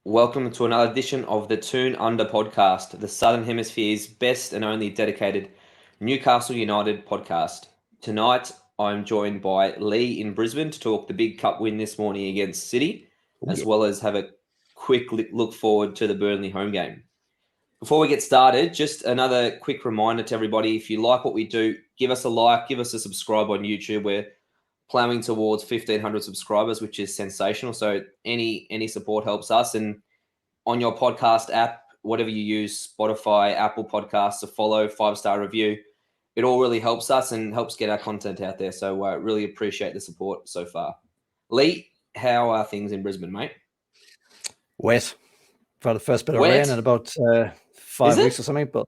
Welcome to another edition of the Toon podcast, the Southern Hemisphere's best and only dedicated Newcastle United podcast. Tonight, I'm joined by Lee in Brisbane to talk the big cup win this morning against City, as well as have a quick look forward to the Burnley home game. Before we get started, just another quick reminder to everybody, if you like what we do, give us a like, give us a subscribe on YouTube. We're ploughing towards 1,500 subscribers, which is sensational. So any support helps us. And on your podcast app, whatever you use, Spotify, Apple Podcasts, a follow, 5-star review, it all really helps us and helps get our content out there. So really appreciate the support so far. Lee, how are things in Brisbane, mate? Wet. For the first bit of rain in about 5 weeks or something. But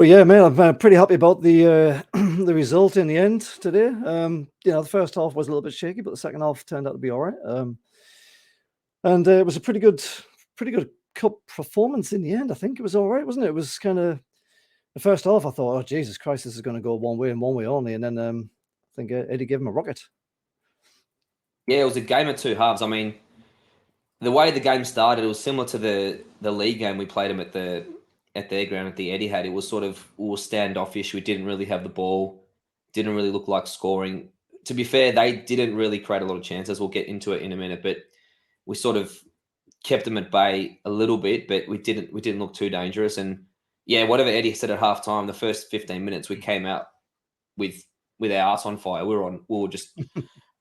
yeah, man, I'm pretty happy about the the result in the end today. The first half was a little bit shaky, but the second half turned out to be all right. And it was a pretty good cup performance in the end. I think it was all right, wasn't it? It was kind of the first half. I thought, oh Jesus Christ, this is going to go one way and one way only. And then I think Eddie gave him a rocket. Yeah, it was a game of two halves. I mean, the way the game started, it was similar to the league game we played them at their ground at the Etihad. It was sort of standoffish. We didn't really have the ball, didn't really look like scoring. To be fair, they didn't really create a lot of chances. We'll get into it in a minute, but we sort of kept them at bay a little bit, but we didn't look too dangerous. And yeah, whatever Eddie said at halftime, the first 15 minutes we came out with our arse on fire. We were just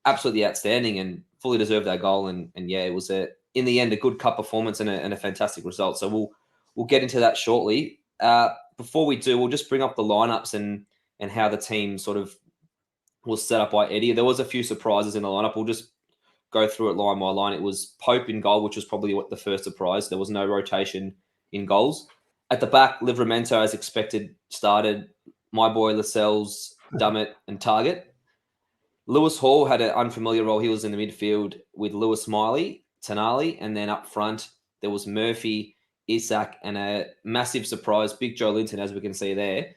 absolutely outstanding and fully deserved our goal. And yeah, it was in the end a good cup performance and a fantastic result. So we'll get into that shortly. Before we do, we'll just bring up the lineups and how the team sort of was set up by Eddie. There was a few surprises in the lineup. We'll just go through it line by line. It was Pope in goal, which was probably the first surprise. There was no rotation in goals. At the back, Livramento, as expected, started. My boy Lascelles, Dummett, and Target. Lewis Hall had an unfamiliar role. He was in the midfield with Lewis Miley, Tonali, and then up front there was Murphy, Isak, and a massive surprise, Big Joe Linton, as we can see there.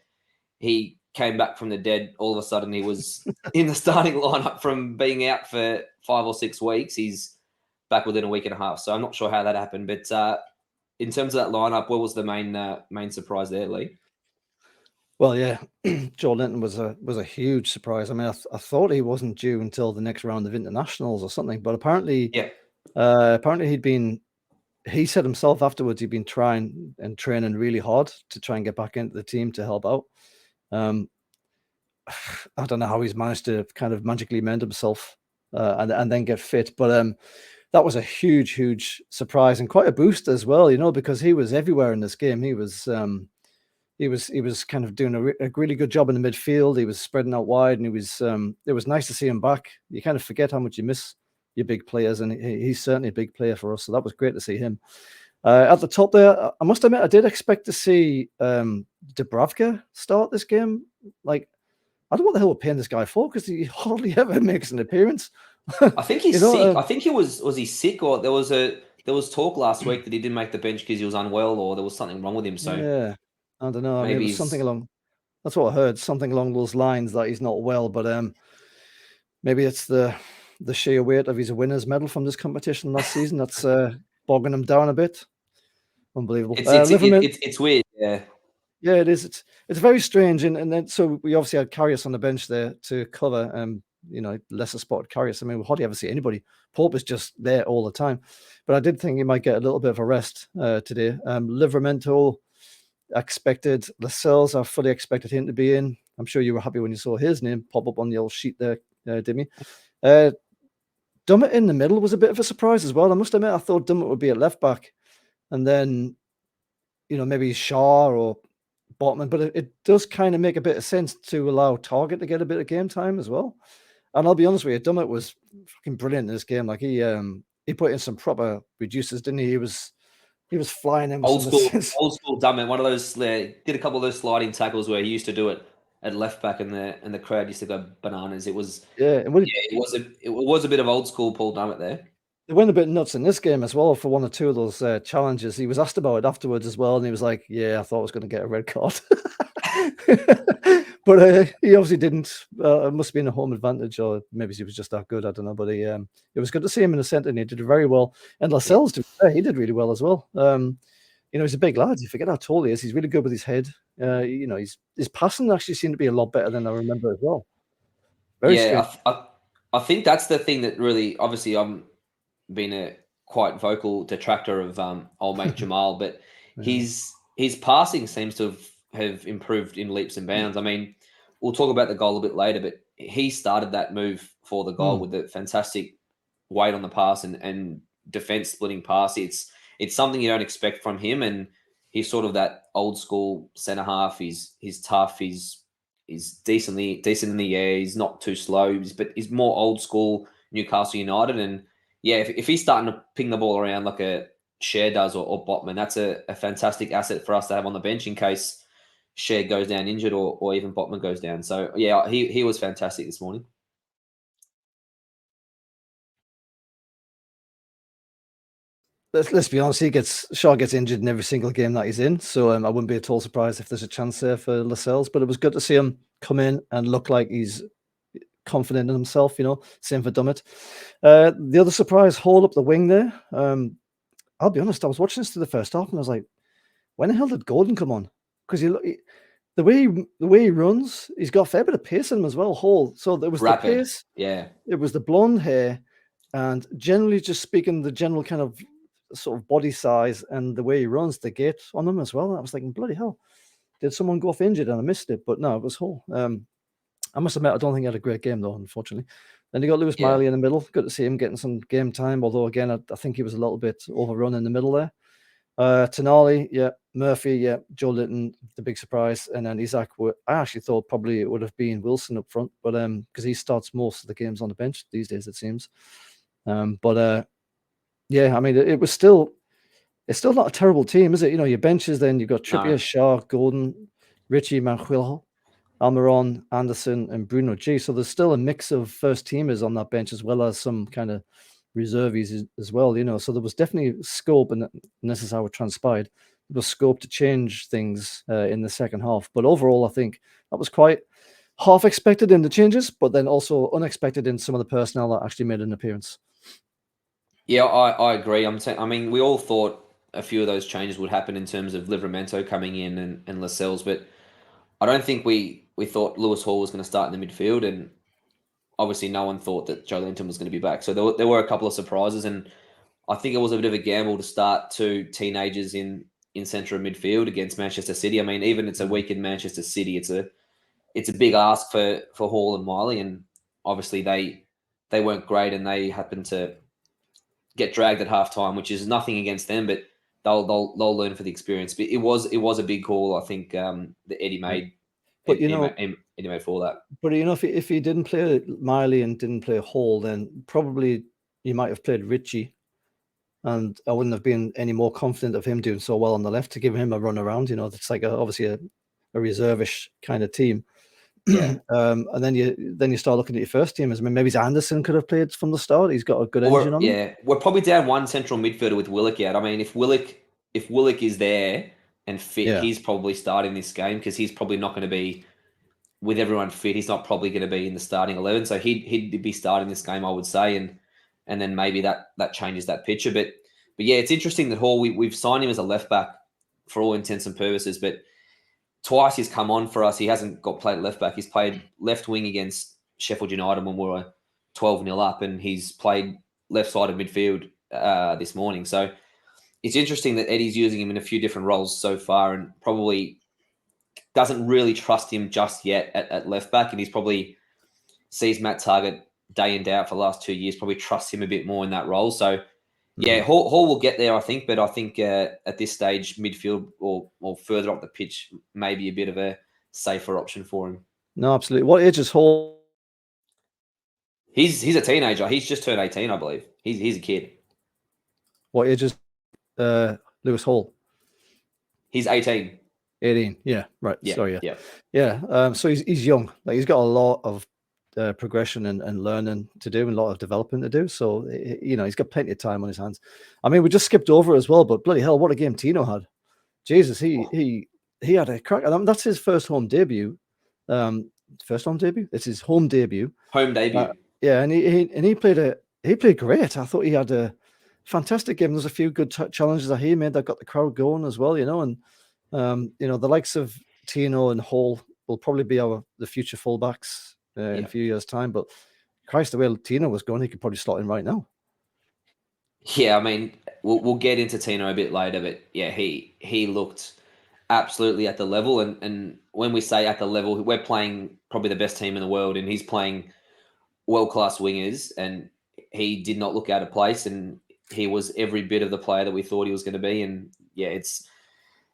He came back from the dead. All of a sudden, he was in the starting lineup from being out for 5 or 6 weeks. He's back within a week and a half. So I'm not sure how that happened. But in terms of that lineup, what was the main surprise there, Lee? Well, yeah, Joe Linton was a huge surprise. I mean, I thought he wasn't due until the next round of internationals or something. But apparently, he said himself afterwards he'd been trying and training really hard to try and get back into the team to help out. I don't know how he's managed to kind of magically mend himself and then get fit. But that was a huge surprise and quite a boost as well, because he was everywhere in this game. He was kind of doing a really good job in the midfield. He was spreading out wide, and it was nice to see him back. You kind of forget how much you miss your big players, and he's certainly a big player for us. So that was great to see him. At the top there, I must admit, I did expect to see Dubravka start this game. Like, I don't know what the hell we're paying this guy for, because he hardly ever makes an appearance. I think he's sick. I think was he sick, or there was talk last week that he didn't make the bench because he was unwell, or there was something wrong with him. So yeah, I don't know. Maybe it was something along. That's what I heard. Something along those lines, that he's not well. But maybe it's the sheer weight of his winner's medal from this competition last season that's bogging him down a bit. Unbelievable. It's weird. Yeah, it is. It's very strange. And then so we obviously had Karius on the bench there to cover lesser spotted Karius. I mean, we hardly ever see anybody. Pope is just there all the time. But I did think he might get a little bit of a rest today. Livramento expected. Lascelles, I fully expected him to be in. I'm sure you were happy when you saw his name pop up on the old sheet there, Dimi. Dummett in the middle was a bit of a surprise as well. I must admit, I thought Dummett would be at left back, and then maybe Shaw or Botman. But it does kind of make a bit of sense to allow Target to get a bit of game time as well. And I'll be honest with you, Dummett was fucking brilliant in this game. Like he put in some proper reducers, didn't he? He was flying in. Old school Dummett. One of those did a couple of those sliding tackles where he used to do it at left back, and the crowd used to go bananas. It was Yeah, it was a bit of old school Paul Dummett there. it went a bit nuts in this game as well for one or two of those challenges. He was asked about it afterwards as well, and he was like, "Yeah, I thought I was going to get a red card." But he obviously didn't. It must have been a home advantage, or maybe he was just that good. I don't know. But it was good to see him in the centre, and he did very well. And Lascelles, he did really well as well. He's a big lad. You forget how tall he is. He's really good with his head. His passing actually seemed to be a lot better than I remember as well. Very strange. I think that's the thing that really, obviously, I'm been a quite vocal detractor of old mate Jamal, but Yeah. his passing seems to have improved in leaps and bounds. I mean, we'll talk about the goal a bit later, but he started that move for the goal with the fantastic weight on the pass and defense splitting pass. It's something you don't expect from him, and he's sort of that old school centre half. He's tough. He's decent in the air. He's not too slow, but he's more old school Newcastle United. And yeah, if he's starting to ping the ball around like a Share does or Botman, that's a fantastic asset for us to have on the bench in case Share goes down injured or even Botman goes down. So yeah, he was fantastic this morning. Let's be honest, Shaw gets injured in every single game that he's in. So I wouldn't be at all surprised if there's a chance there for Lascelles. But it was good to see him come in and look like he's confident in himself. Same for Dummett. The other surprise, Hall up the wing there. I'll be honest, I was watching this to the first half and I was like, when the hell did Gordon come on? Because the way he runs, he's got a fair bit of pace in him as well. Hall. So there was Rapid, the pace. yeah. It was the blonde hair, and generally just speaking, the general kind of sort of body size and the way he runs, the gait on him as well. I was thinking, bloody hell, did someone go off injured and I missed it? But no, it was Hall. I must admit, I don't think he had a great game though, unfortunately. Then you got Lewis Miley in the middle. Good to see him getting some game time, although again, I think he was a little bit overrun in the middle there. Tonali, yeah, Murphy, yeah, Joe Litton, the big surprise, and then Isaac. I actually thought probably it would have been Wilson up front, but because he starts most of the games on the bench these days, it seems. Yeah, I mean, it's still not a terrible team, is it? Your benches, then you've got Trippier, No. Shaw, Gordon, Richie, Manquillo, Almiron, Anderson, and Bruno G. So there's still a mix of first teamers on that bench as well as some kind of reservies as well. So there was definitely scope, and this is how it transpired. There was scope to change things in the second half. But overall, I think that was quite half expected in the changes, but then also unexpected in some of the personnel that actually made an appearance. Yeah, I agree. I mean, we all thought a few of those changes would happen in terms of Livramento coming in and Lascelles, but I don't think we thought Lewis Hall was going to start in the midfield, and obviously no one thought that Joe Linton was going to be back. So there were a couple of surprises, and I think it was a bit of a gamble to start two teenagers in central midfield against Manchester City. I mean, even it's a week in Manchester City, it's a big ask for Hall and Miley, and obviously they weren't great, and they happened to get dragged at halftime, which is nothing against them, but they'll learn for the experience. But it was a big call, I think, that Eddie made. But Eddie made for that. But if he didn't play Miley and didn't play Hall, then probably you might have played Richie, and I wouldn't have been any more confident of him doing so well on the left to give him a run around. It's like obviously a reservish kind of team. Yeah. And then you start looking at your first team. Maybe Anderson could have played from the start. He's got a good engine on him. Yeah, we're probably down one central midfielder with Willock out. I mean, if Willock is there and fit, he's probably starting this game because he's probably not going to be with everyone fit. He's not probably going to be in the starting 11, so he'd be starting this game, I would say, and then maybe that changes that picture. But yeah, it's interesting that Hall we've signed him as a left back for all intents and purposes, but twice he's come on for us. He hasn't got played left back. He's played left wing against Sheffield United when we were 12-0 up, and he's played left side of midfield this morning. So it's interesting that Eddie's using him in a few different roles so far, and probably doesn't really trust him just yet at left back, and he's probably sees Matt Targett day in day out for the last 2 years, probably trusts him a bit more in that role. So yeah, Hall will get there, I think, but I think at this stage, midfield or further up the pitch may be a bit of a safer option for him. No, absolutely. What age is Hall? He's a teenager. He's just turned 18, I believe. He's a kid. What age is Lewis Hall? He's 18. 18. Yeah, right. Yeah, Sorry. yeah. Yeah. So he's young. Like he's got a lot of progression and learning to do, and a lot of development to do. So he's got plenty of time on his hands. I mean, we just skipped over it as well, but bloody hell, what a game Tino had! Jesus, he had a crack. And that's his first home debut. First home debut. It's his home debut. Home debut. Yeah, and he played great. I thought he had a fantastic game. There's a few good challenges that he made that got the crowd going as well. And the likes of Tino and Hall will probably be the future fullbacks in a few years' time. But Christ, the way Tino was going, he could probably slot in right now. Yeah, I mean, we'll get into Tino a bit later, but yeah, he looked absolutely at the level. And when we say at the level, we're playing probably the best team in the world, and he's playing world-class wingers, and he did not look out of place, and he was every bit of the player that we thought he was going to be. And yeah, it's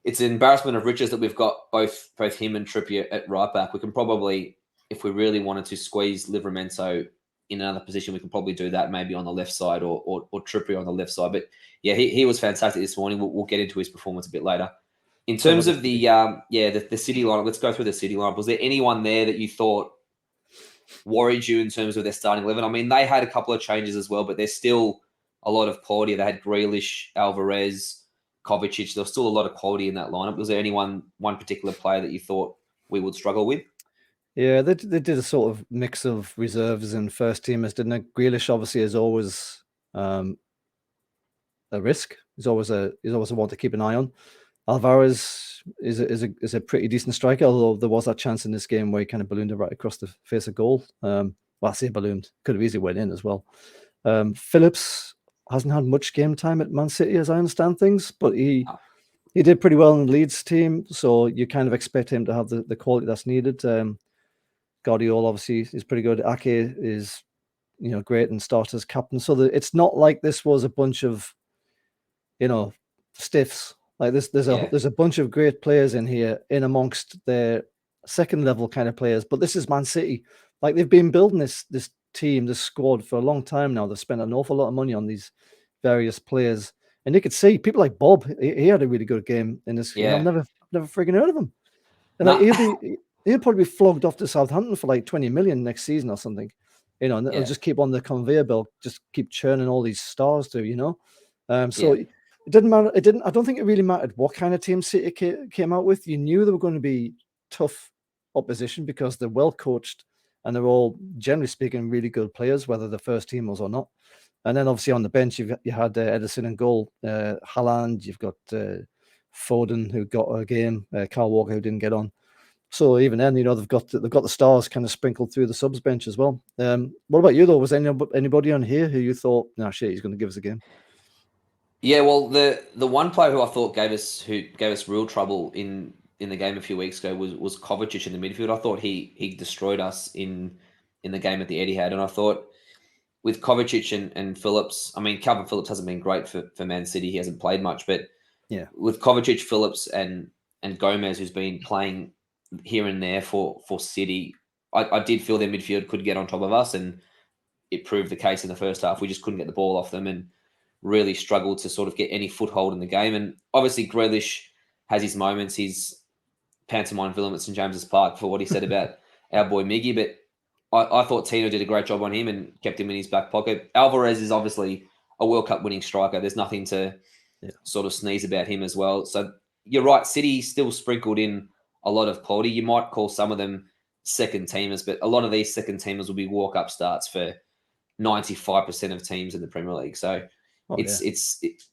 an embarrassment of riches that we've got both him and Trippier at right back. We can probably, if we really wanted to squeeze Livramento in another position, we can probably do that maybe on the left side or Trippier on the left side. But yeah, he was fantastic this morning. We'll get into his performance a bit later. In terms of the City lineup, let's go through the City lineup. Was there anyone there that you thought worried you in terms of their starting 11? I mean, they had a couple of changes as well, but there's still a lot of quality. They had Grealish, Alvarez, Kovacic. There was still a lot of quality in that lineup. Was there one particular player that you thought we would struggle with? Yeah, they did a sort of mix of reserves and first teamers, didn't they? Grealish obviously is always a risk. He's always a one to keep an eye on. Alvarez is a pretty decent striker, although there was that chance in this game where he kind of ballooned it right across the face of goal. Well, I say ballooned, could have easily went in as well. Phillips hasn't had much game time at Man City, as I understand things, but he did pretty well in the Leeds team, so you kind of expect him to have the quality that's needed. Guardiola obviously is pretty good. Ake is great and starts as captain, so it's not like this was a bunch of stiffs. Like there's a bunch of great players in here in amongst their second level kind of players, but this is Man City. Like they've been building this team, this squad for a long time now. They've spent an awful lot of money on these various players, and you could see people like Bob. He had a really good game in this. Yeah. I've never frigging heard of him. And like he'll probably be flogged off to Southampton for like 20 million next season or something. And it'll just keep on the conveyor belt, just keep churning all these stars through. It didn't matter. I don't think it really mattered what kind of team City came out with. You knew they were going to be tough opposition because they're well coached and they're all, generally speaking, really good players, whether they're first teamers or not. And then obviously on the bench, you had Ederson in goal, Haaland, you've got Foden who got a game, Kyle Walker who didn't get on. So even then, they've got the stars kind of sprinkled through the subs bench as well. What about you though? Was anybody on here who you thought, no shit, he's going to give us a game? Yeah, well, the one player who I thought gave us real trouble in the game a few weeks ago was Kovacic in the midfield. I thought he destroyed us in the game at the Etihad, and I thought with Kovacic and Phillips, I mean, Calvin Phillips hasn't been great for Man City. He hasn't played much, but yeah, with Kovacic, Phillips, and Gomez, who's been playing here and there for City, I did feel their midfield could get on top of us, and it proved the case in the first half. We just couldn't get the ball off them and really struggled to sort of get any foothold in the game. And obviously Grealish has his moments, his pantomime villain at St James's Park for what he said about our boy Miggy, but I thought Tino did a great job on him and kept him in his back pocket. Alvarez is obviously a World Cup winning striker. There's nothing to sort of sneeze about him as well. So you're right, City still sprinkled in a lot of quality. You might call some of them second teamers, but a lot of these second teamers will be walk-up starts for 95% of teams in the Premier League. So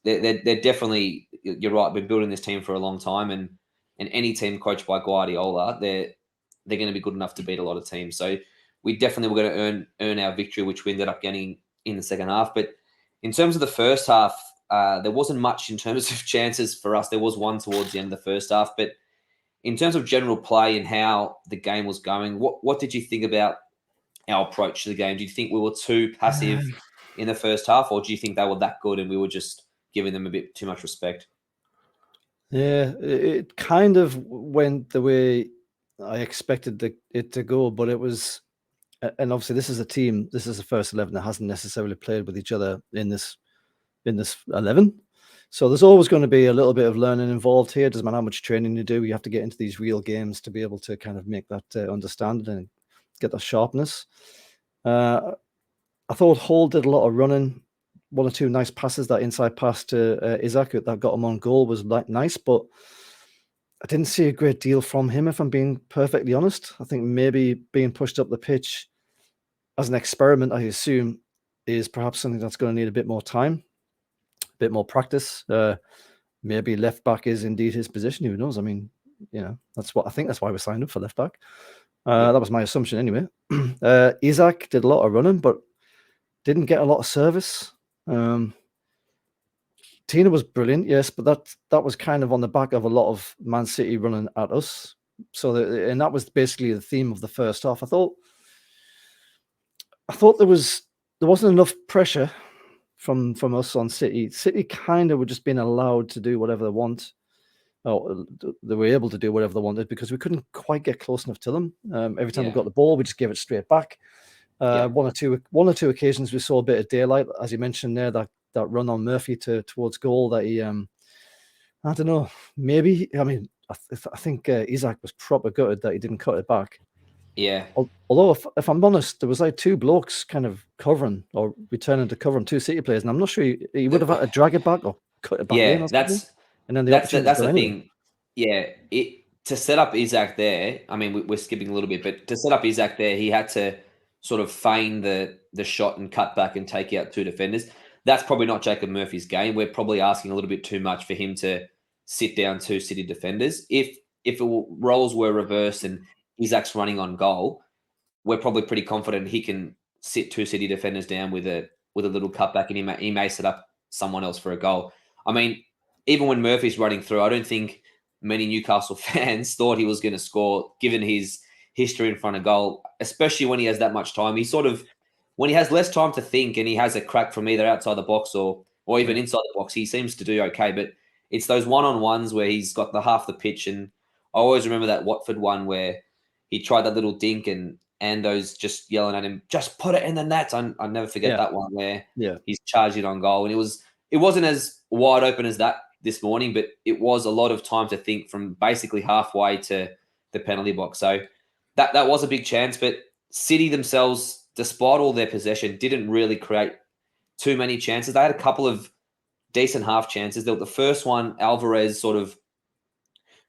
they're definitely, you're right, been building this team for a long time, and any team coached by Guardiola, they're going to be good enough to beat a lot of teams. So we definitely were going to earn our victory, which we ended up getting in the second half. But in terms of the first half, there wasn't much in terms of chances for us. There was one towards the end of the first half, but in terms of general play and how the game was going, what did you think about our approach to the game? Do you think we were too passive in the first half, or do you think they were that good and we were just giving them a bit too much respect? Yeah, it kind of went the way I expected it to go, but it was, and obviously this is the first 11 that hasn't necessarily played with each other in this 11. So there's always going to be a little bit of learning involved here. Doesn't matter how much training you do. You have to get into these real games to be able to kind of make that understanding and get that sharpness. I thought Hall did a lot of running. One or two nice passes. That inside pass to Isaac that got him on goal was nice, but I didn't see a great deal from him, if I'm being perfectly honest. I think maybe being pushed up the pitch as an experiment, I assume, is perhaps something that's going to need a bit more time, a bit more practice. Maybe left back is indeed his position. Who knows? I mean, that's what I think. That's why we signed up for left back. That was my assumption anyway. Isaac did a lot of running, but didn't get a lot of service. Tina was brilliant, yes, but that was kind of on the back of a lot of Man City running at us. So and that was basically the theme of the first half. I thought there wasn't enough pressure from us on City. City kind of were just being allowed to do whatever they want. Or they were able to do whatever they wanted because we couldn't quite get close enough to them. Every time we got the ball, we just gave it straight back. One or two occasions we saw a bit of daylight, as you mentioned there, that run on Murphy towards goal that he, I don't know, maybe, I mean, I think Isaac was proper gutted that he didn't cut it back. Yeah. Although, if I'm honest, there was like two blokes kind of covering or returning to cover him, two City players, and I'm not sure he would have had to drag it back or cut it back in or something. And then that's the anyway. thing. Yeah, to set up Isaac there, I mean, we're skipping a little bit, but to set up Isaac there, he had to sort of feign the shot and cut back and take out two defenders. That's probably not Jacob Murphy's game. We're probably asking a little bit too much for him to sit down two City defenders. If roles were reversed and Isaac's running on goal, we're probably pretty confident he can sit two City defenders down with a little cutback, and he may set up someone else for a goal. I mean, even when Murphy's running through, I don't think many Newcastle fans thought he was going to score, given his history in front of goal, especially when he has that much time. He sort of, when he has less time to think and he has a crack from either outside the box or even inside the box, he seems to do okay. But it's those one-on-ones where he's got the half the pitch. And I always remember that Watford one where he tried that little dink and those just yelling at him, just put it in the net. I'll never forget that one where he's charged it on goal. And it wasn't as wide open as that this morning, but it was a lot of time to think from basically halfway to the penalty box. So that was a big chance, but City themselves, despite all their possession, didn't really create too many chances. They had a couple of decent half chances. The first one, Alvarez sort of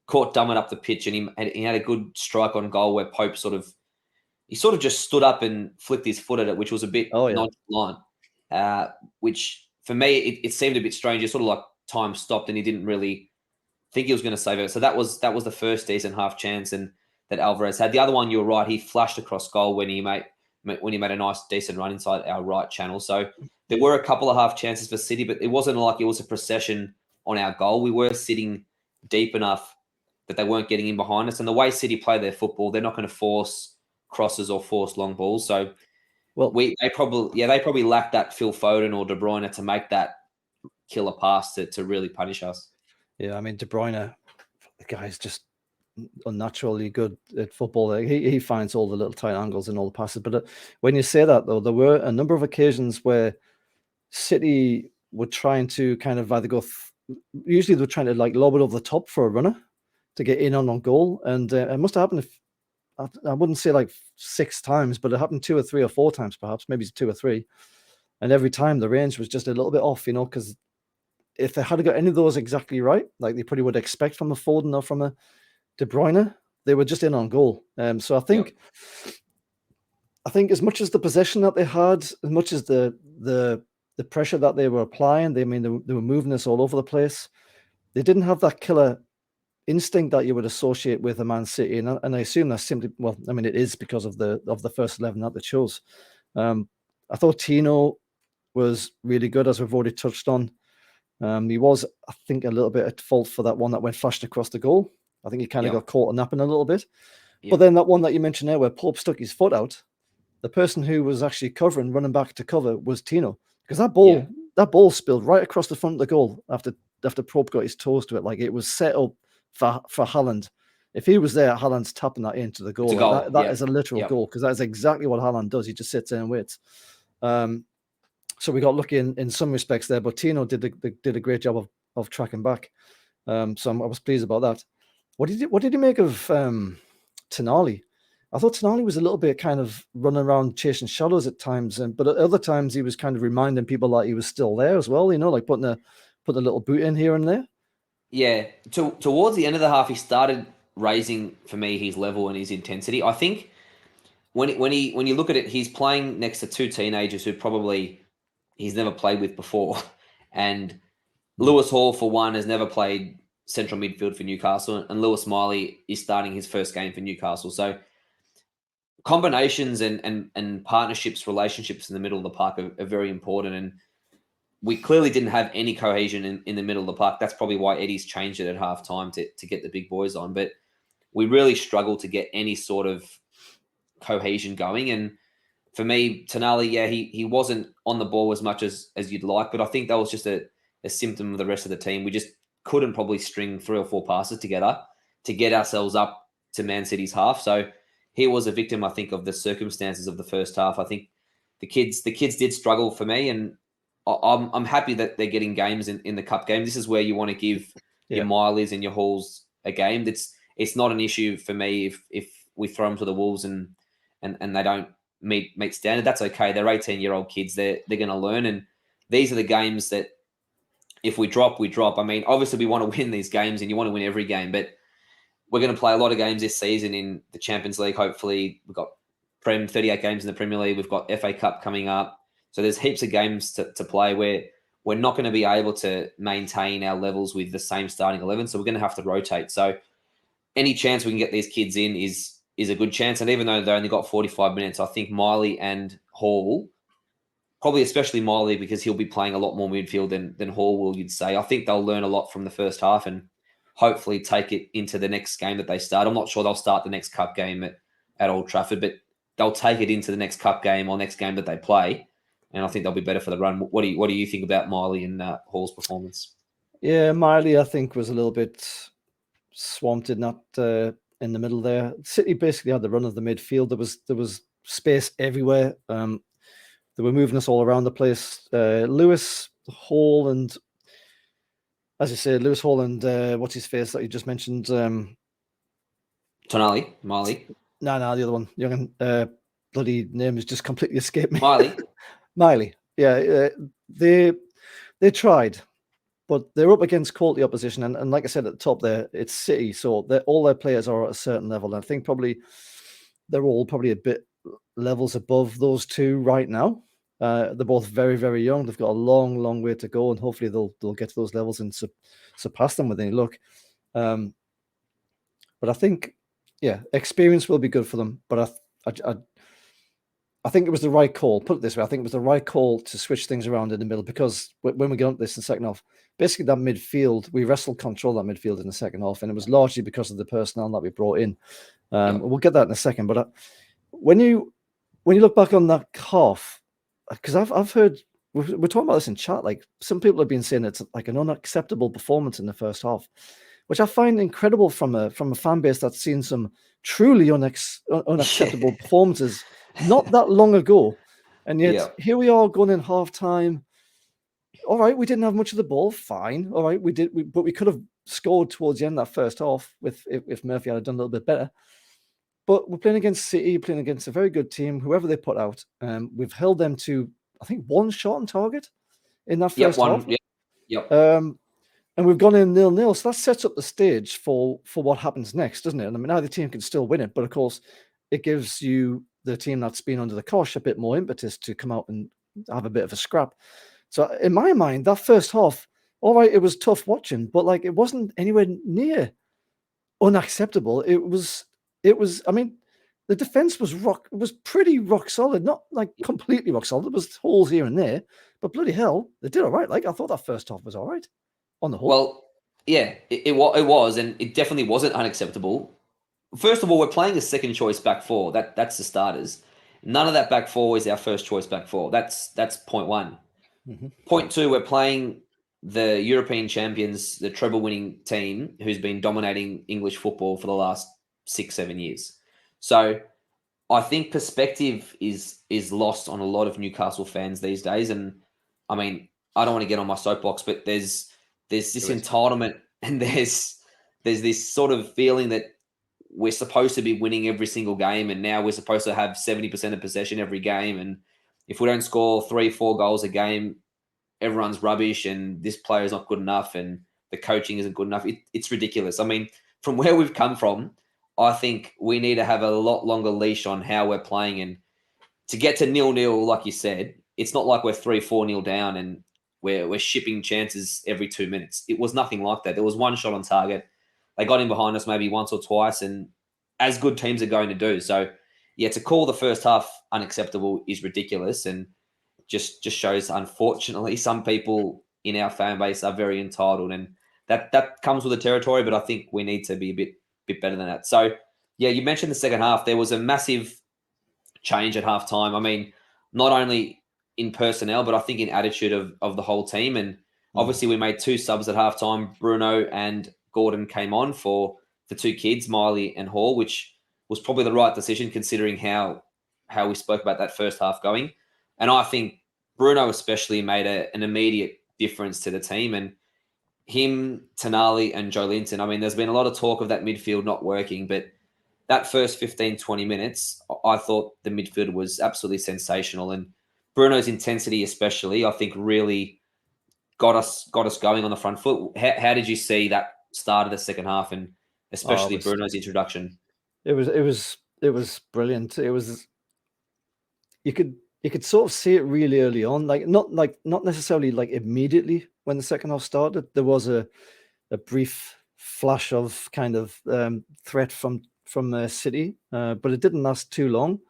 caught Dummett up the pitch, and he had a good strike on goal where Pope sort of just stood up and flicked his foot at it, which was a bit nonchalant. Which for me, it seemed a bit strange. It's sort of like time stopped, and he didn't really think he was going to save it. So that was the first decent half chance, and that Alvarez had. The other one, you were right, he flashed across goal when he made a nice decent run inside our right channel. So there were a couple of half chances for City, but it wasn't like it was a procession on our goal. We were sitting deep enough that they weren't getting in behind us. And the way City play their football, they're not going to force crosses or force long balls. So they probably lacked that Phil Foden or De Bruyne to make that killer pass to really punish us. Yeah, I mean, De Bruyne, the guy's just unnaturally good at football. He finds all the little tight angles and all the passes. But when you say that, though, there were a number of occasions where City were trying to kind of either go. Usually, they were trying to like lob it over the top for a runner to get in on goal, and it must have happened. I wouldn't say like 6 times, but it happened 2 or 3 or 4 times, perhaps, maybe 2 or 3. And every time the range was just a little bit off, because if they had got any of those exactly right, like they probably would expect from a Foden or from a De Bruyne, they were just in on goal. So I think as much as the possession that they had, as much as the pressure that they were applying, they were moving us all over the place. They didn't have that killer instinct that you would associate with a Man City, and I assume that's simply, it is because of the first 11 that they chose. I thought Tino was really good, as we've already touched on. He was, I think, a little bit at fault for that one that went flashed across the goal. I think he kind of got caught napping a little bit. But then that one that you mentioned there where Pope stuck his foot out, the person who was actually running back to cover was Tino, because that ball spilled right across the front of the goal after Pope got his toes to it. Like, it was set up for Haaland. If he was there, Haaland's tapping that into the goal. That is a literal goal, because that is exactly what Haaland does. He just sits there and waits. So we got lucky in some respects there, but Tino did a great job of of tracking back. So I was pleased about that. What did you make of Tonali? I thought Tonali was a little bit kind of running around chasing shadows at times, but at other times he was kind of reminding people that he was still there as well. Like putting a little boot in here and there. Yeah, towards the end of the half, he started raising for me his level and his intensity. I think when you look at it, he's playing next to two teenagers who probably he's never played with before, and Lewis Hall for one has never played central midfield for Newcastle, and Lewis Miley is starting his first game for Newcastle. So combinations and partnerships, relationships in the middle of the park are very important, and we clearly didn't have any cohesion in the middle of the park. That's probably why Eddie's changed it at half time to get the big boys on. But we really struggled to get any sort of cohesion going. And for me, Tonali, yeah, he wasn't on the ball as much as you'd like, but I think that was just a symptom of the rest of the team. We just couldn't probably string 3 or 4 passes together to get ourselves up to Man City's half. So he was a victim, I think, of the circumstances of the first half. I think the kids did struggle for me, and I'm happy that they're getting games in the cup game. This is where you want to give your Mileys and your Halls a game. It's not an issue for me if we throw them to the wolves and they don't meet standard. That's okay. They're 18-year-old kids. They're going to learn, and these are the games that if we drop, we drop. I mean, obviously we want to win these games, and you want to win every game, but we're going to play a lot of games this season in the Champions League. Hopefully, we've got 38 games in the Premier League. We've got FA Cup coming up. So there's heaps of games to play where we're not going to be able to maintain our levels with the same starting 11. So we're going to have to rotate. So any chance we can get these kids in is a good chance. And even though they only got 45 minutes, I think Miley and Hall, probably especially Miley, because he'll be playing a lot more midfield than Hall will, you'd say. I think they'll learn a lot from the first half and hopefully take it into the next game that they start. I'm not sure they'll start the next cup game at Old Trafford, but they'll take it into the next cup game or next game that they play. And I think they'll be better for the run. What do you think about Miley and Hall's performance? Yeah, Miley, I think, was a little bit swamped in that in the middle there. City basically had the run of the midfield. There was space everywhere. They were moving us all around the place. Lewis Hall and, as you say, Lewis Hall and what's his face that you just mentioned? Tonali, Miley. No, the other one. Young bloody name has just completely escaped me. Miley. Yeah, they tried, but they're up against quality opposition, and like I said at the top there, it's City, so all their players are at a certain level. And I think probably they're all probably a bit levels above those two right now. They're both very, very young. They've got a long, long way to go, and hopefully they'll get to those levels and surpass them with any luck. But I think, yeah, experience will be good for them. But I think it was the right call. Put it this way, I think it was the right call to switch things around in the middle, because when we got into this in the second half, basically that midfield, we wrestled control that midfield in the second half, and it was largely because of the personnel that we brought in. We'll get that in a second, but when you look back on that half, because I've heard we're talking about this in chat, like some people have been saying it's like an unacceptable performance in the first half, which I find incredible from a fan base that's seen some truly unacceptable performances not that long ago, and yet here we are going in half time. All right, we didn't have much of the ball, fine. All right, but we could have scored towards the end of that first half if Murphy had done a little bit better. But we're playing against City, playing against a very good team, whoever they put out. We've held them to, I think, one shot on target in that first half. And we've gone in 0-0. So that sets up the stage for what happens next, doesn't it? And I mean, either team can still win it, but of course, it gives you the team that's been under the cosh a bit more impetus to come out and have a bit of a scrap. So in my mind, that first half, all right, it was tough watching, but like it wasn't anywhere near unacceptable. It was. I mean, the defense was pretty rock solid, not like completely rock solid. There was holes here and there, but bloody hell, they did all right. Like I thought that first half was all right on the whole. Well, yeah, it was, and it definitely wasn't unacceptable. First of all, we're playing a second choice back four. That's the starters. None of that back four is our first choice back four. That's point one. Mm-hmm. Point two, we're playing the European champions, the treble winning team who's been dominating English football for the last 6-7 years. So I think perspective is lost on a lot of Newcastle fans these days. And I mean, I don't want to get on my soapbox, but there's there's this entitlement, and there's this sort of feeling that we're supposed to be winning every single game, and now we're supposed to have 70% of possession every game, and if we don't score 3-4 goals a game, everyone's rubbish, and this player is not good enough, and the coaching isn't good enough. It's ridiculous. I mean, from where we've come from, I think we need to have a lot longer leash on how we're playing, and to get to 0-0, like you said, it's not like we're 3-4-0 down and we're shipping chances every 2 minutes. It was nothing like that. There was one shot on target. They got in behind us maybe once or twice, and as good teams are going to do. So, yeah, to call the first half unacceptable is ridiculous, and just shows, unfortunately, some people in our fan base are very entitled, and that comes with the territory. But I think we need to be a bit better than that. So, yeah, you mentioned the second half. There was a massive change at halftime. I mean, not only in personnel, but I think in attitude of the whole team. And obviously, we made 2 subs at halftime. Bruno and Gordon came on for the 2 kids, Miley and Hall, which was probably the right decision considering how we spoke about that first half going. And I think Bruno especially made an immediate difference to the team. And him, Tonali, and Joe Linton. I mean, there's been a lot of talk of that midfield not working, but that first 15, 20 minutes, I thought the midfield was absolutely sensational. And Bruno's intensity especially, I think, really got us going on the front foot. How did you see that start of the second half, and especially Bruno's introduction? It was brilliant. It was you could sort of see it really early on, not necessarily like immediately when the second half started. There was a brief flash of kind of threat from City, but it didn't last too long.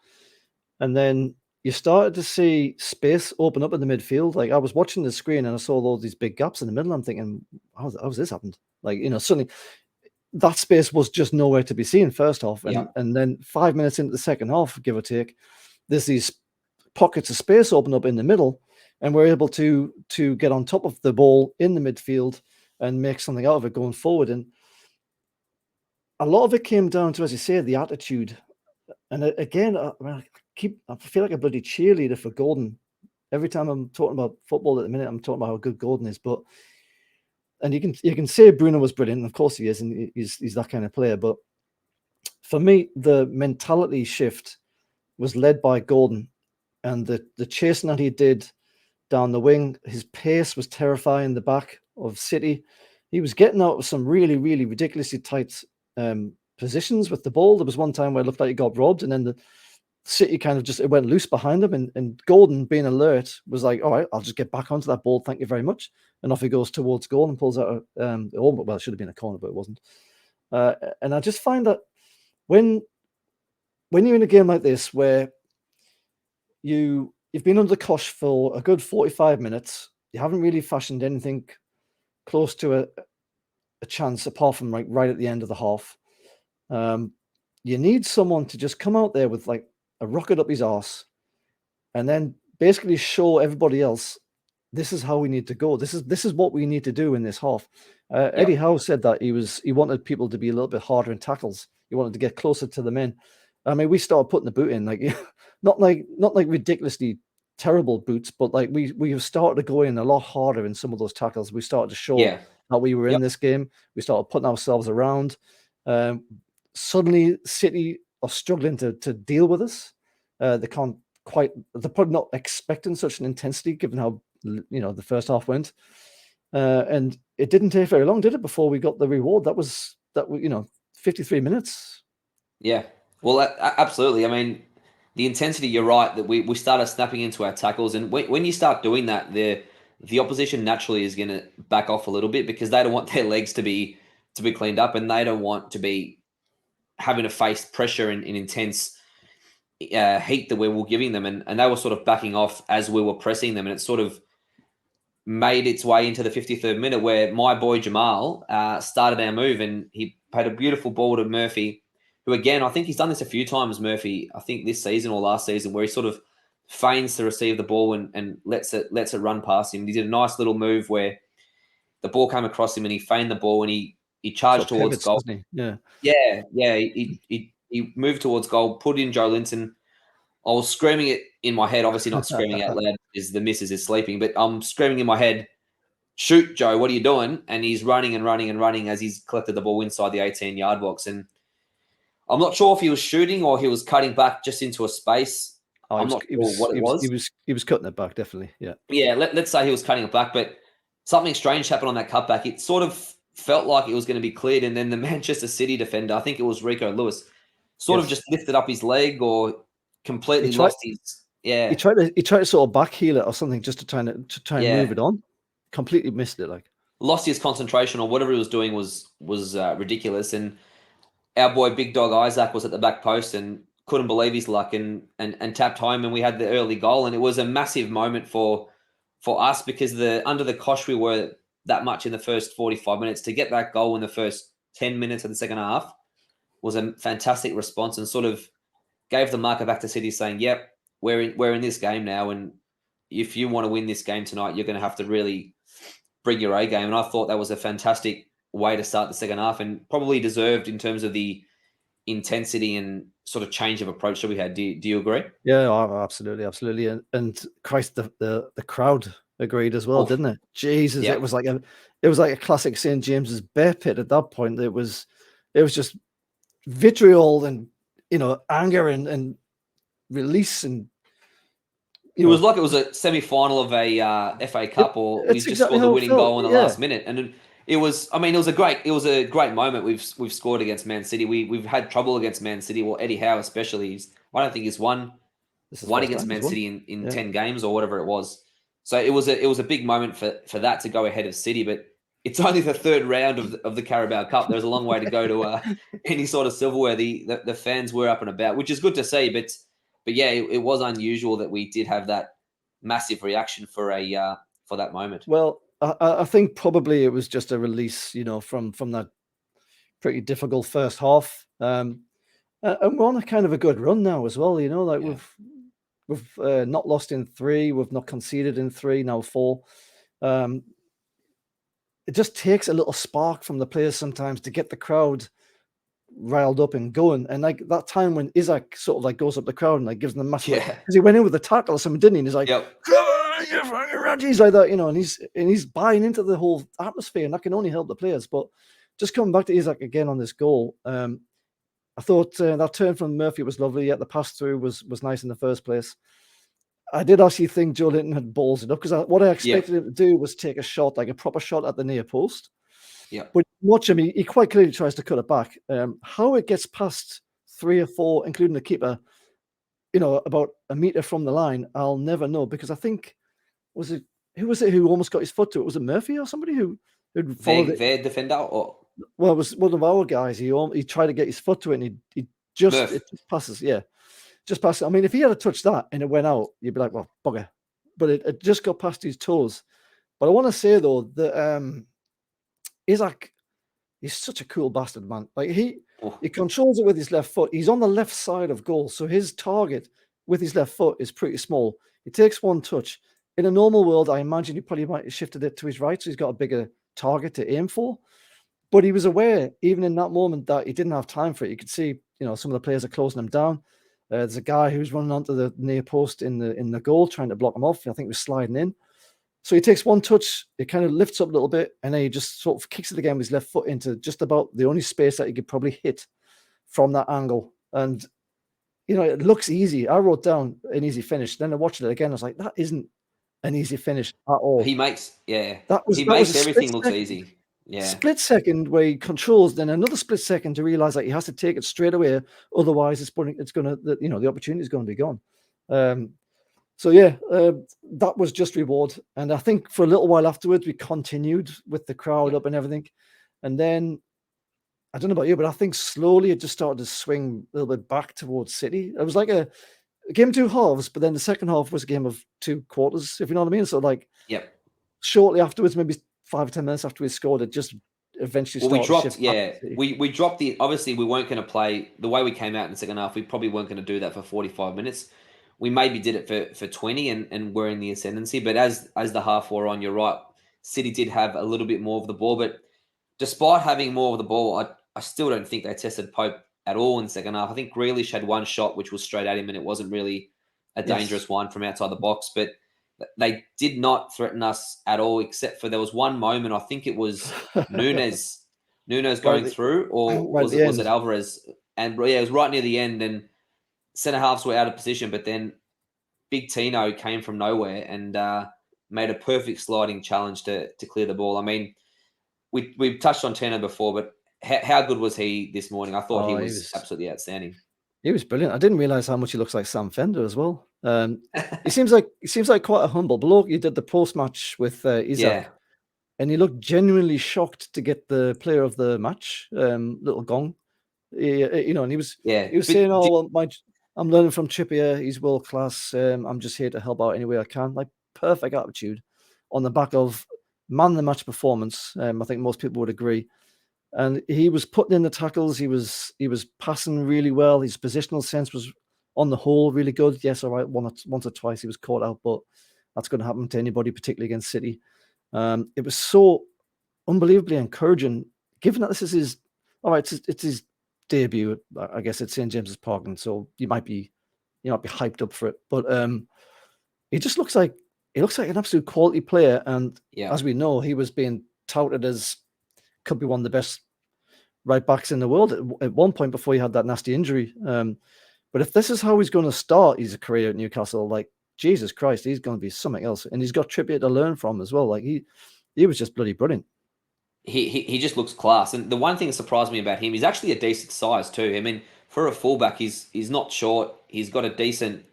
And then you started to see space open up in the midfield. Like, I was watching the screen and I saw all these big gaps in the middle. I'm thinking, how's this happened? Like, suddenly that space was just nowhere to be seen first half. And then 5 minutes into the second half, give or take, there's these pockets of space open up in the middle, and we're able to get on top of the ball in the midfield and make something out of it going forward. And a lot of it came down to, as you say, the attitude. And again, I feel like a bloody cheerleader for Gordon. Every time I'm talking about football at the minute, I'm talking about how good Gordon is. And you can say Bruno was brilliant. Of course he is, and he's that kind of player. But for me, the mentality shift was led by Gordon, and the chasing that he did down the wing. His pace was terrifying the back of City. He was getting out of some really, really ridiculously tight positions with the ball. There was one time where it looked like he got robbed, and then the City kind of it went loose behind him, and Gordon, being alert, was like, all right, I'll just get back onto that ball. Thank you very much. And off he goes towards goal and pulls out well, it should have been a corner, but it wasn't. And I just find that when you're in a game like this where you've been under the cosh for a good 45 minutes, you haven't really fashioned anything close to a chance apart from like right at the end of the half. You need someone to just come out there with like a rocket up his arse and then basically show everybody else, this is how we need to go. This is what we need to do in this half. Eddie Howe said that he wanted people to be a little bit harder in tackles. He wanted to get closer to the men. I mean, we started putting the boot in, like not like ridiculously terrible boots, but like we have started to go in a lot harder in some of those tackles. We started to show that we were in this game. We started putting ourselves around. Suddenly, City are struggling to deal with us. They're probably not expecting such an intensity given how the first half went. And it didn't take very long, did it, before we got the reward? That was 53 minutes. Yeah. Well, absolutely. I mean, the intensity, you're right, that we started snapping into our tackles. And when you start doing that, the opposition naturally is going to back off a little bit because they don't want their legs to be cleaned up, and they don't want to be having to face pressure and intense heat that we were giving them. And they were sort of backing off as we were pressing them. And it sort of made its way into the 53rd minute where my boy Jamal started our move, and he played a beautiful ball to Murphy, who, again, I think he's done this a few times, Murphy, I think this season or last season, where he sort of feigns to receive the ball and lets it run past him. He did a nice little move where the ball came across him and he feigned the ball and he charged towards goal. Yeah. He moved towards goal, put in Joe Linton. I was screaming it in my head, obviously not screaming out loud because the missus is sleeping, but I'm screaming in my head, shoot, Joe, what are you doing? And he's running and running and running as he's collected the ball inside the 18-yard box. And I'm not sure if he was shooting or he was cutting back just into a space. I'm not sure what it was. He was cutting it back, definitely. Yeah. Yeah, let's say he was cutting it back, but something strange happened on that cutback. It sort of felt like it was going to be cleared, and then the Manchester City defender, I think it was Rico Lewis, sort of just lifted up his leg or completely lost his. Yeah, he tried to sort of backheel it or something just to try and move it on. Completely missed it, like lost his concentration or whatever he was doing was ridiculous. And our boy Big Dog Isaac was at the back post and couldn't believe his luck and tapped home, and we had the early goal, and it was a massive moment for us because under the cosh we were that much in the first 45 minutes. To get that goal in the first 10 minutes of the second half was a fantastic response and sort of gave the marker back to City saying, yep, we're in this game now, and if you want to win this game tonight, you're going to have to really bring your A game. And I thought that was a fantastic way to start the second half and probably deserved in terms of the intensity and sort of change of approach that we had. Do you agree? Yeah, absolutely. And Christ, the crowd agreed as well, didn't it? Jesus, it was like a classic St. James's bear pit at that point. It was just vitriol and anger and release, and it was like it was a semi-final of a FA Cup, or we just scored the winning goal in the last minute, and it was. I mean, it was a great moment. We've scored against Man City. We've had trouble against Man City. Well, Eddie Howe especially. I don't think he's won against Man City in 10 games or whatever it was. So it was a big moment for that to go ahead of City, but it's only the third round of the Carabao Cup. There's a long way to go to any sort of silverware. The fans were up and about, which is good to see. But yeah, it was unusual that we did have that massive reaction for that moment. Well, I think probably it was just a release, from that pretty difficult first half. And we're on a kind of a good run now as well. We've not lost in 3, we've not conceded in 3, now 4. It just takes a little spark from the players sometimes to get the crowd riled up and going. And like that time when Isaac sort of like goes up the crowd and like gives them a massive, because he went in with a tackle or something, didn't he? And he's like, he's like that, and he's buying into the whole atmosphere, and that can only help the players. But just coming back to Isaac again on this goal, I thought that turn from Murphy was lovely. Yet the pass through was nice in the first place. I did actually think Joe Linton had balls it up, because what I expected him to do was take a shot, like a proper shot at the near post. Yeah. But watch him, he quite clearly tries to cut it back. How it gets past 3 or 4, including the keeper, about a meter from the line, I'll never know, because I think, who was it who almost got his foot to it? Was it Murphy or somebody who'd followed it? Their defender? Or... Well, it was one of our guys. He tried to get his foot to it, and it just passes. Yeah, just passes. I mean, if he had touched that and it went out, you'd be like, well, bugger. But it just got past his toes. But I want to say, though, that Isaac, he's such a cool bastard, man. Like, he controls it with his left foot. He's on the left side of goal, so his target with his left foot is pretty small. He takes one touch. In a normal world, I imagine he probably might have shifted it to his right, so he's got a bigger target to aim for. But he was aware, even in that moment, that he didn't have time for it. You could see, some of the players are closing him down. There's a guy who's running onto the near post in the goal, trying to block him off. I think he was sliding in. So he takes one touch, it kind of lifts up a little bit, and then he just sort of kicks it again with his left foot into just about the only space that he could probably hit from that angle. And, it looks easy. I wrote down an easy finish. Then I watched it again. I was like, that isn't an easy finish at all. He makes, he makes everything looks easy. Yeah. Split second where he controls, then another split second to realize that he has to take it straight away. Otherwise, the opportunity is going to be gone. That was just reward. And I think for a little while afterwards, we continued with the crowd up and everything. And then, I don't know about you, but I think slowly it just started to swing a little bit back towards City. It was like a game of 2 halves, but then the second half was a game of 2 quarters, if you know what I mean. So shortly afterwards, maybe 5 or 10 minutes after we scored, it just eventually started. We dropped, we dropped obviously we weren't going to play the way we came out in the second half. We probably weren't going to do that for 45 minutes. We maybe did it for 20 and we're in the ascendancy. But as the half wore on, you're right, City did have a little bit more of the ball. But despite having more of the ball, I still don't think they tested Pope at all in the second half. I think Grealish had one shot, which was straight at him, and it wasn't really a dangerous one from outside the box. But They did not threaten us at all, except for there was one moment. I think it was Nunes going through, or right was at the it end. Alvarez? And yeah, it was right near the end, and centre halves were out of position. But then Big Tino came from nowhere and made a perfect sliding challenge to clear the ball. I mean, we've touched on Tino before, but how good was he this morning? I thought he was absolutely outstanding. He was brilliant. I didn't realize how much he looks like Sam Fender as well. He seems like quite a humble bloke. He did the post match with Isaac, and he looked genuinely shocked to get the player of the match, little gong. And he was saying, "Oh, well, I'm learning from Trippier. He's world class. I'm just here to help out any way I can." Like, perfect attitude on the back of man the match performance. I think most people would agree. And he was putting in the tackles. He was passing really well. His positional sense was, on the whole, really good. Yes, all right, once or twice he was caught out, but that's going to happen to anybody, particularly against City. It was so unbelievably encouraging, given that this is his. All right, it's his debut, I guess, at St James's Park, and so you might be hyped up for it. But he just looks like an absolute quality player, and as we know, he was being touted as could be one of the best right backs in the world at one point before he had that nasty injury. But if this is how he's going to start his career at Newcastle, like, Jesus Christ, he's going to be something else, and he's got Trippier to learn from as well. Like, he was just bloody brilliant. He just looks class, and the one thing that surprised me about him, he's actually a decent size too. I mean, for a fullback, he's not short. He's got a decent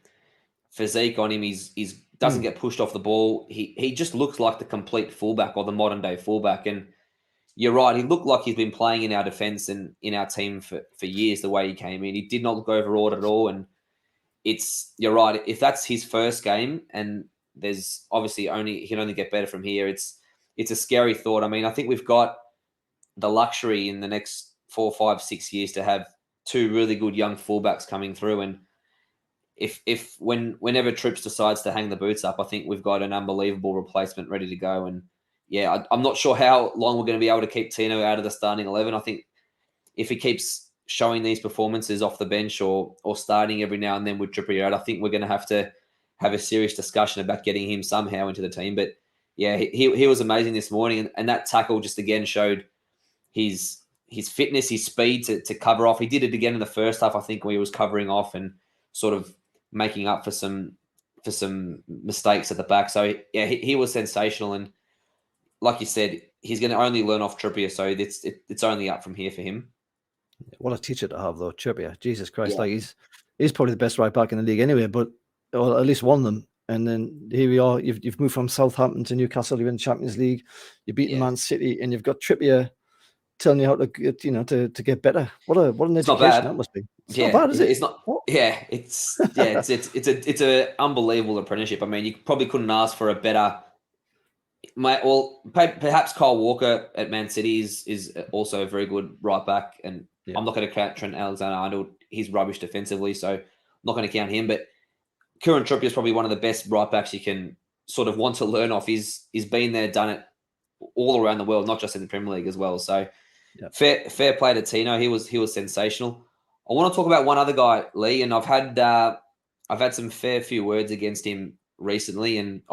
physique on him. He's doesn't get pushed off the ball. He just looks like the complete fullback, or the modern day fullback. And you're right, he looked like he's been playing in our defense and in our team for years. The way he came in, he did not look overawed at all. And you're right. If that's his first game, and there's obviously he can only get better from here. It's a scary thought. I mean, I think we've got the luxury in the next 4, 5, 6 years to have two really good young fullbacks coming through. And whenever Trips decides to hang the boots up, I think we've got an unbelievable replacement ready to go. And yeah, I'm not sure how long we're going to be able to keep Tino out of the starting 11. I think if he keeps showing these performances off the bench or starting every now and then with Trippier out, I think we're going to have a serious discussion about getting him somehow into the team. But yeah, he was amazing this morning, and that tackle just again showed his fitness, his speed to cover off. He did it again in the first half, I think, where he was covering off and sort of making up for some mistakes at the back. So yeah, he was sensational, and like you said, he's going to only learn off Trippier, so it's only up from here for him. What a teacher to have, though, Trippier. Jesus Christ, like he's probably the best right back in the league anyway, but or at least one of them. And then here we are. You've moved from Southampton to Newcastle. You're in the Champions League. You're beating Man City, and you've got Trippier telling you how to get to get better. What an education that must be. It's not bad, is it? It's not. What? Yeah, it's an unbelievable apprenticeship. I mean, you probably couldn't ask for a better. Perhaps Kyle Walker at Man City is also a very good right back, and I'm not going to count Trent Alexander-Arnold. He's rubbish defensively, so I'm not going to count him. But Kieran Trippier is probably one of the best right backs you can sort of want to learn off. He's been there, done it all around the world, not just in the Premier League as well. So fair play to Tino. He was sensational. I want to talk about one other guy, Lee, and I've had some fair few words against him recently, and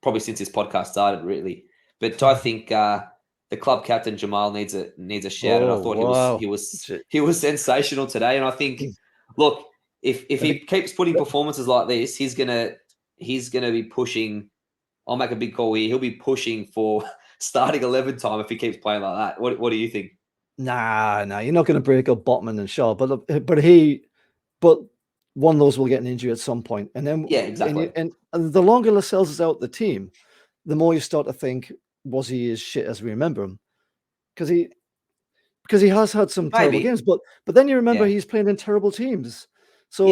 probably since this podcast started, really. But I think the club captain Jamal needs a shout, and I thought he was sensational today. And I think, look, if he keeps putting performances like this, he's gonna be pushing. I'll make a big call here. He'll be pushing for starting 11 time if he keeps playing like that. What do you think? Nah, you're not going to break up Botman and Shaw, but one of those will get an injury at some point, and then exactly. And the longer Lascelles is out the team, the more you start to think, was he as shit as we remember him? Because he has had some terrible games, but then you remember he's playing in terrible teams, so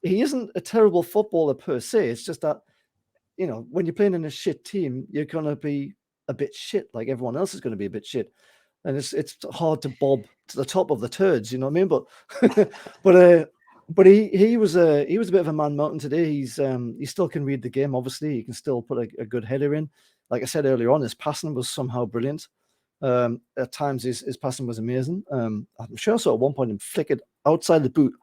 he isn't a terrible footballer per se. It's just that when you're playing in a shit team, you're going to be a bit shit, like everyone else is going to be a bit shit. And it's hard to bob to the top of the turds, you know what I mean? But he was a bit of a man mountain today. He still can read the game. Obviously, he can still put a good header in. Like I said earlier on, his passing was somehow brilliant. At times, his passing was amazing. I'm sure I saw at one point him flick it outside the boot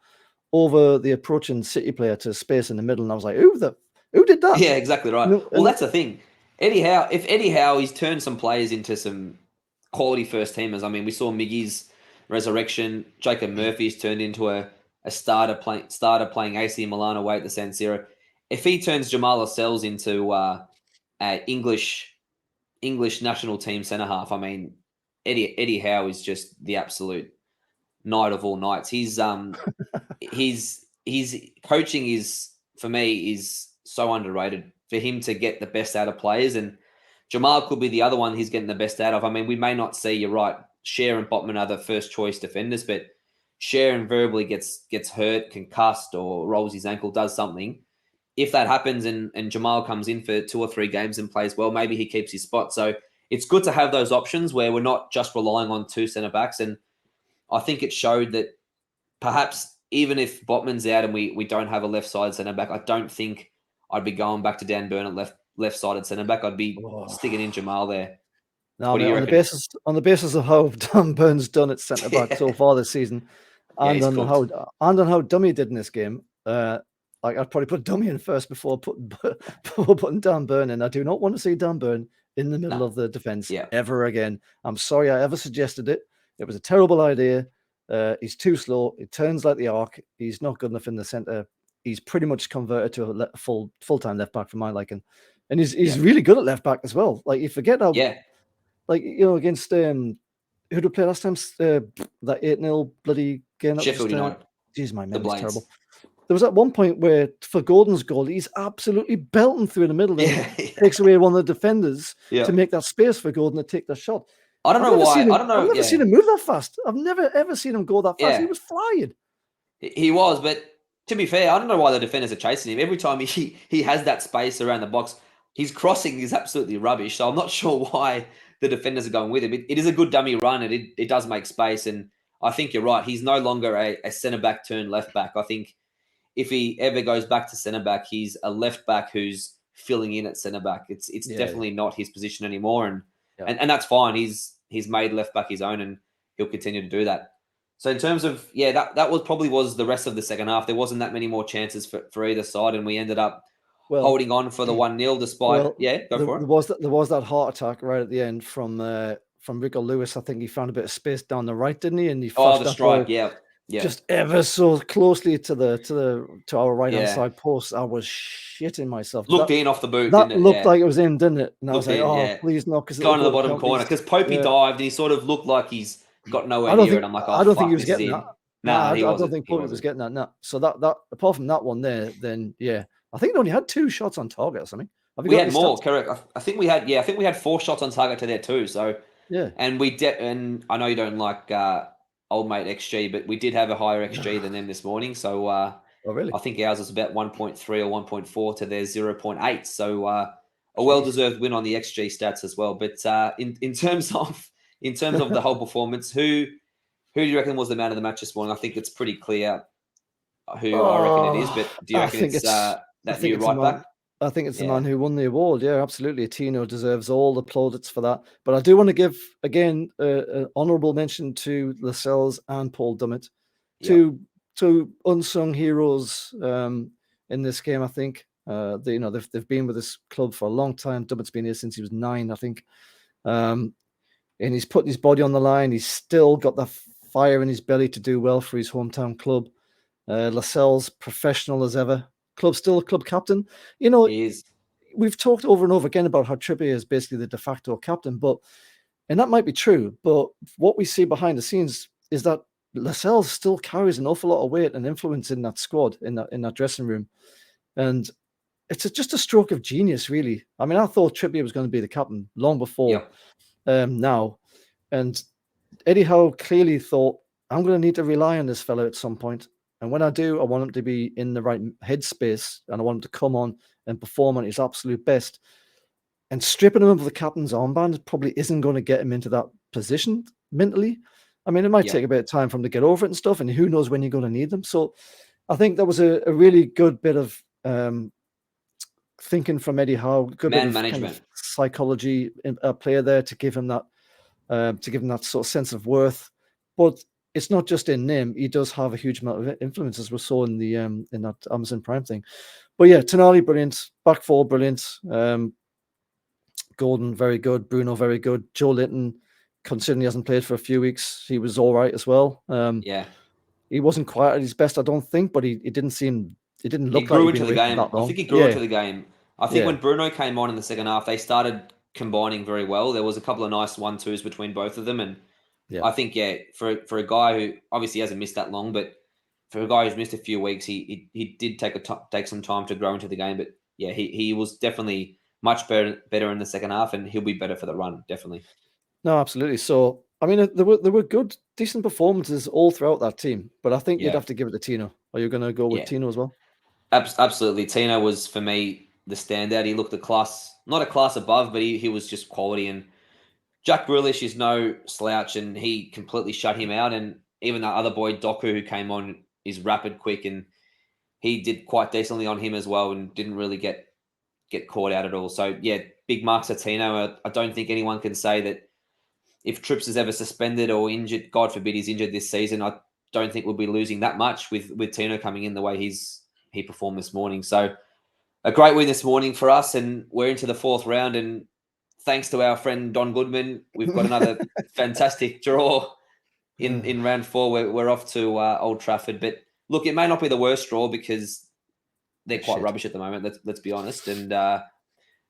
over the approaching City player to space in the middle, and I was like, "Ooh, Who did that? Yeah, exactly right. No, Well, that's the thing. If Eddie Howe, he's turned some players into some quality first teamers. I mean, we saw Miggy's resurrection. Jacob Murphy's turned into a starter playing AC Milan away at the San Siro. If he turns Jamal Lascelles into English national team centre half, I mean, Eddie Howe is just the absolute night of all nights. His coaching is, for me, is so underrated. For him to get the best out of players, and Jamal could be the other one he's getting the best out of. I mean, we may not see, you're right, Cher and Botman are the first choice defenders, but Cher invariably gets hurt, concussed, or rolls his ankle, does something. If that happens and Jamal comes in for 2 or 3 games and plays well, maybe he keeps his spot. So it's good to have those options where we're not just relying on 2 centre backs. And I think it showed that perhaps even if Botman's out and we don't have a left side centre back, I don't think I'd be going back to Dan Burn at left sided centre back. I'd be sticking in Jamal there. No, What do you on reckon? the basis of how Tom Burn's done at centre back so far this season, and on how Dummy did in this game, like I'd probably put Dummy in first before putting Dan Burn in. I do not want to see Dan Burn in the middle of the defence ever again. I'm sorry I ever suggested it. It was a terrible idea. He's too slow. It turns like the arc. He's not good enough in the centre. He's pretty much converted to a full-time left back for my liking, and he's really good at left back as well. Like you forget how, like against who did we play last time? That 8-0 bloody game. Sheffield United. Jeez, my memory's terrible. There was at one point where for Gordon's goal, he's absolutely belting through the middle and takes away one of the defenders to make that space for Gordon to take the shot. I don't know why. I've never seen him move that fast. I've never ever seen him go that fast. He was flying. He was, but to be fair, I don't know why the defenders are chasing him. Every time he has that space around the box, his crossing is absolutely rubbish. So I'm not sure why the defenders are going with him. It is a good dummy run, and it does make space. And I think you're right. He's no longer a centre back turned left back. I think if he ever goes back to centre back, he's a left back who's filling in at centre back. It's definitely not his position anymore, and that's fine. He's made left back his own, and he'll continue to do that. So in terms of that was probably the rest of the second half. There wasn't that many more chances for either side, and we ended up holding on for the 1-0 despite for it. There was that heart attack right at the end from Rico Lewis. I think he found a bit of space down the right, didn't he? And he the strike, just ever so closely to our right hand side post. I was shitting myself. Looked in off the boot. That didn't it? looked like it was in, didn't it? And I was like, please no, because going to the bottom corner because Popey dived and he sort of looked like he's got nowhere near it. I'm like, I don't think he was getting that. I don't think Popey was getting that. No. So that apart from that one there, then I think they only had 2 shots on target or something. We had more, correct? I think we had 4 shots on target to there too. So and and I know you don't like old mate XG, but we did have a higher XG than them this morning. So really? I think ours was about 1.3 or 1.4 to their 0.8. So a well-deserved win on the XG stats as well. But in terms of the whole performance, who do you reckon was the man of the match this morning? I think it's pretty clear who I reckon it is. But do you reckon it's that new right back? I think it's the man who won the award. Yeah, absolutely. Tino deserves all the plaudits for that. But I do want to give, again, an honourable mention to Lascelles and Paul Dummett, two unsung heroes in this game, I think. They've been with this club for a long time. Dummett's been here since he was 9, I think. And he's putting his body on the line. He's still got the fire in his belly to do well for his hometown club. Lascelles, professional as ever. Still a club captain. He is. We've talked over and over again about how Trippier is basically the de facto captain, and that might be true. But what we see behind the scenes is that Lascelles still carries an awful lot of weight and influence in that squad, in that dressing room, and it's just a stroke of genius, really. I mean, I thought Trippier was going to be the captain long before now, and Eddie Howe clearly thought, I'm going to need to rely on this fellow at some point. And when I do, I want him to be in the right headspace and I want him to come on and perform at his absolute best. And stripping him of the captain's armband probably isn't going to get him into that position mentally. I mean, it might take a bit of time for him to get over it and stuff, and who knows when you're going to need them. So I think that was a really good bit of thinking from Eddie Howe, good bit of management, kind of psychology player there to give him that sort of sense of worth. But it's not just in name. He does have a huge amount of influence, as we saw in the in that Amazon Prime thing. But yeah, Tonali, brilliant. Back four, brilliant. Gordon, very good. Bruno, very good. Joe Linton, considering he hasn't played for a few weeks, he was all right as well. Yeah. He wasn't quite at his best, I don't think, but he didn't seem, it didn't He look like grew he'd been into the away for game. that I long. think he grew Yeah, into the game. I think yeah, when Bruno came on in the second half, they started combining very well. There was a couple of nice 1-2s between both of them, and yeah. I think for a guy who obviously hasn't missed that long, but for a guy who's missed a few weeks, he did take some time to grow into the game. But yeah, he was definitely much better in the second half, and he'll be better for the run, definitely. No, absolutely. So, I mean, there were good, decent performances all throughout that team, but I think you'd Yeah, have to give it to Tino. Are you going to go with yeah, Tino as well? absolutely. Tino was for me the standout. He looked not a class above, but he was just quality. And Jack Grealish is no slouch, and he completely shut him out. And even that other boy Doku who came on is rapid, quick, and he did quite decently on him as well, and didn't really get caught out at all. So yeah, big marks to Tino. I don't think anyone can say that if Trips is ever suspended or injured, God forbid he's injured this season, I don't think we'll be losing that much with Tino coming in the way he performed this morning. So a great win this morning for us, and we're into the fourth round. And thanks to our friend Don Goodman, we've got another fantastic draw Yeah. in round four. We're off to Old Trafford, but look, it may not be the worst draw because they're quite Shit. rubbish at the moment. Let's be honest. And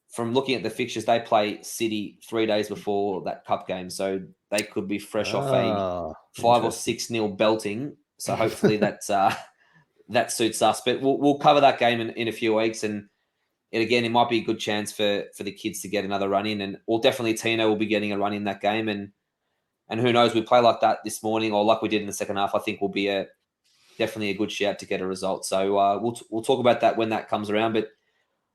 from looking at the fixtures, they play City 3 days before that cup game, so they could be fresh off a Ah, 5 or 6 nil belting. So hopefully that suits us. But we'll cover that game in a few weeks, and again, it might be a good chance for the kids to get another run in, and definitely Tino will be getting a run in that game, and who knows, we play like that this morning or like we did in the second half. I think will be definitely a good shout to get a result. So we'll talk about that when that comes around, but.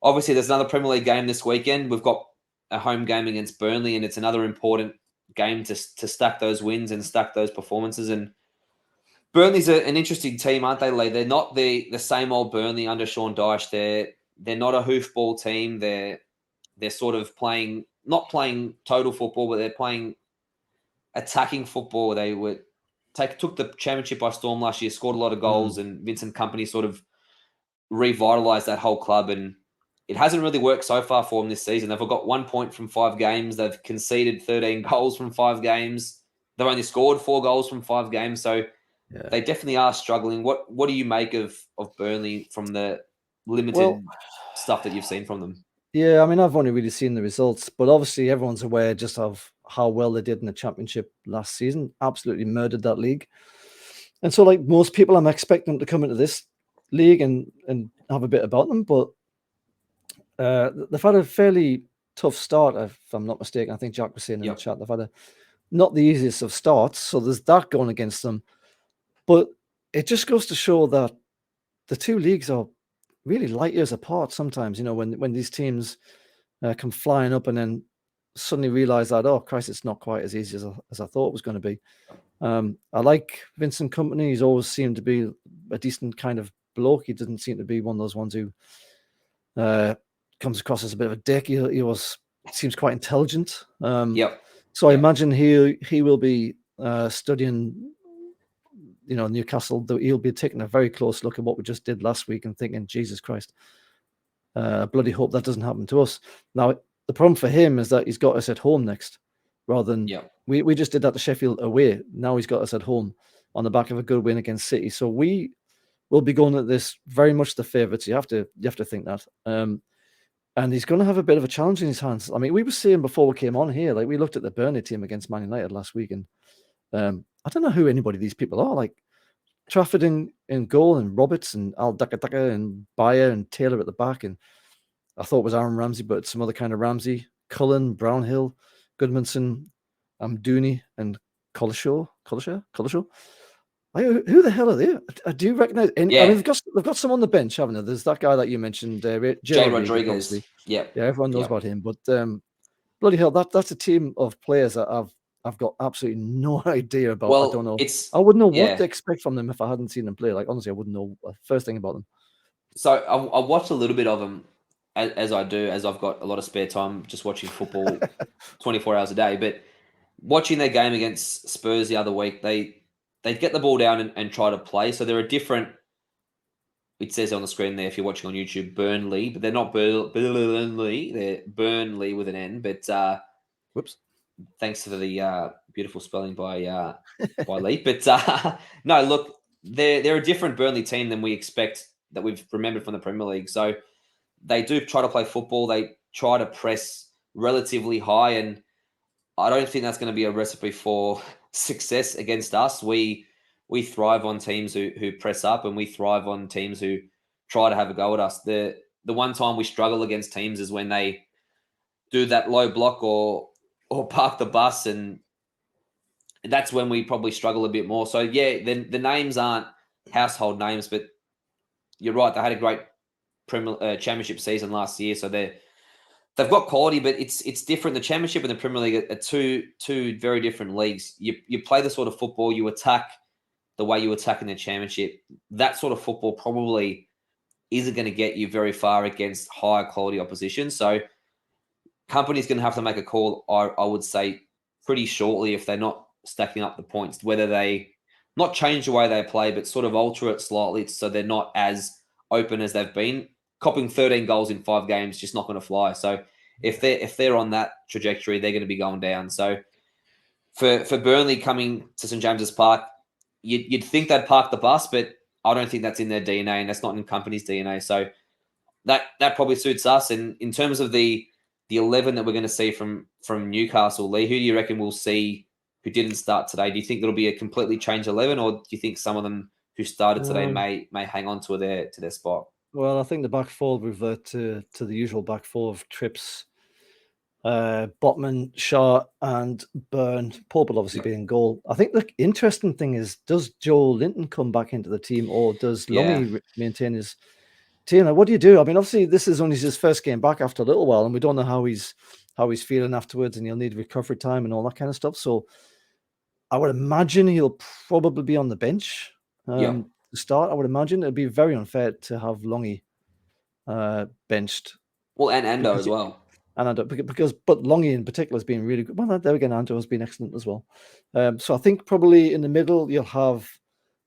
Obviously, there's another Premier League game this weekend. We've got a home game against Burnley, and it's another important game to stack those wins and stack those performances. And Burnley's an interesting team, aren't they, Lee? They're not the same old Burnley under Sean Dyche. They're not a hoofball team. They're sort of not playing total football, but they're playing attacking football. They took the championship by storm last year, scored a lot of goals, and Vincent Company sort of revitalized that whole club, and it hasn't really worked so far for them this season. They've got 1 point from 5 games. They've conceded 13 goals from 5 games. They've only scored 4 goals from 5 games. So yeah. they definitely are struggling. What do you make of Burnley from the Well, limited stuff that you've seen from them? yeah, I mean, I've only really seen the results, but obviously everyone's aware just of how well they did in the championship last season. Absolutely murdered that league. And so, like most people, I'm expecting them to come into this league and have a bit about them, but they've had a fairly tough start, if I'm not mistaken. I think Jack was saying in the Yep. chat they've had not the easiest of starts, so there's that going against them. But it just goes to show that the two leagues are really light years apart sometimes. You know, when these teams come flying up and then suddenly realize that, oh Christ, it's not quite as easy as I thought it was going to be. I like Vincent Company. He's always seemed to be a decent kind of bloke. He doesn't seem to be one of those ones who comes across as a bit of a dick. He was seems quite intelligent. Yep. So I Yep. imagine he will be studying, you know, Newcastle. He'll be taking a very close look at what we just did last week and thinking, Jesus Christ, bloody hope that doesn't happen to us. Now the problem for him is that he's got us at home next, rather than Yep. we just did that to Sheffield away. Now he's got us at home on the back of a good win against City. So we will be going at this very much the favourites. You have to think that. And he's going to have a bit of a challenge in his hands. I mean, we were saying before we came on here, like we looked at the Burnley team against Man United last week, and I don't know who anybody these people are. Like Trafford in goal, and Roberts and Al Daka and Bayer and Taylor at the back, and I thought it was Aaron Ramsey, but some other kind of Ramsey. Cullen, Brownhill, Goodmanson, Dooney, and Collishaw. Who the hell are they? I do recognize. I mean, Yeah. they've got some on the bench, haven't they? There's that guy that you mentioned, Jay Jay Rodriguez, obviously. Rodriguez. Yep. Yeah, everyone knows Yep. about him. But bloody hell, that's a team of players that I've got absolutely no idea about. I don't Well, know. it's I wouldn't know what yeah. to expect from them if I hadn't seen them play. Like honestly, I wouldn't know a first thing about them. So I watched a little bit of them as I do, as I've got a lot of spare time just watching football 24 hours a day. But watching their game against Spurs the other week, they they'd get the ball down and try to play. So they're a different. It says on the screen there if you're watching on YouTube, Burnley, but they're not Burnley. They're Burnley with an N. But Whoops. thanks for the beautiful spelling by Lee. But no, look, they're a different Burnley team than we expect that we've remembered from the Premier League. So they do try to play football. They try to press relatively high, and I don't think that's going to be a recipe for success against us. We thrive on teams who press up, and we thrive on teams who try to have a go at us. The one time we struggle against teams is when they do that low block or park the bus, and that's when we probably struggle a bit more. So yeah, the names aren't household names, but you're right. They had a great Championship season last year, so they've got quality, but it's different. The Championship and the Premier League are two very different leagues. You play the sort of football, you attack the way you attack in the Championship. That sort of football probably isn't going to get you very far against higher quality opposition. So company's going to have to make a call, I would say, pretty shortly if they're not stacking up the points, whether they not change the way they play, but sort of alter it slightly so they're not as open as they've been. Copping 13 goals in 5 games just not going to fly. So if they're on that trajectory, they're going to be going down. So for Burnley coming to St James's Park, you'd think they'd park the bus, but I don't think that's in their DNA, and that's not in company's DNA. So that probably suits us. And in terms of the 11 that we're going to see from Newcastle, Lee, who do you reckon we'll see who didn't start today? Do you think there'll be a completely changed 11, or do you think some of them who started today may hang on to their spot? Well, I think the back four will revert to the usual back four of Trips, Botman, Shaw, and Burn. Pope will obviously be in goal. I think the interesting thing is, does Joe Linton come back into the team, or does Longy maintain his team? What do you do? I mean, obviously, this is only his first game back after a little while, and we don't know how he's feeling afterwards, and he'll need recovery time and all that kind of stuff. So I would imagine he'll probably be on the bench to start. I would imagine it'd be very unfair to have Longy benched. Well, and Ando as well. And but Longy in particular has been really good. Well, there again, Ando has been excellent as well. So I think probably in the middle you'll have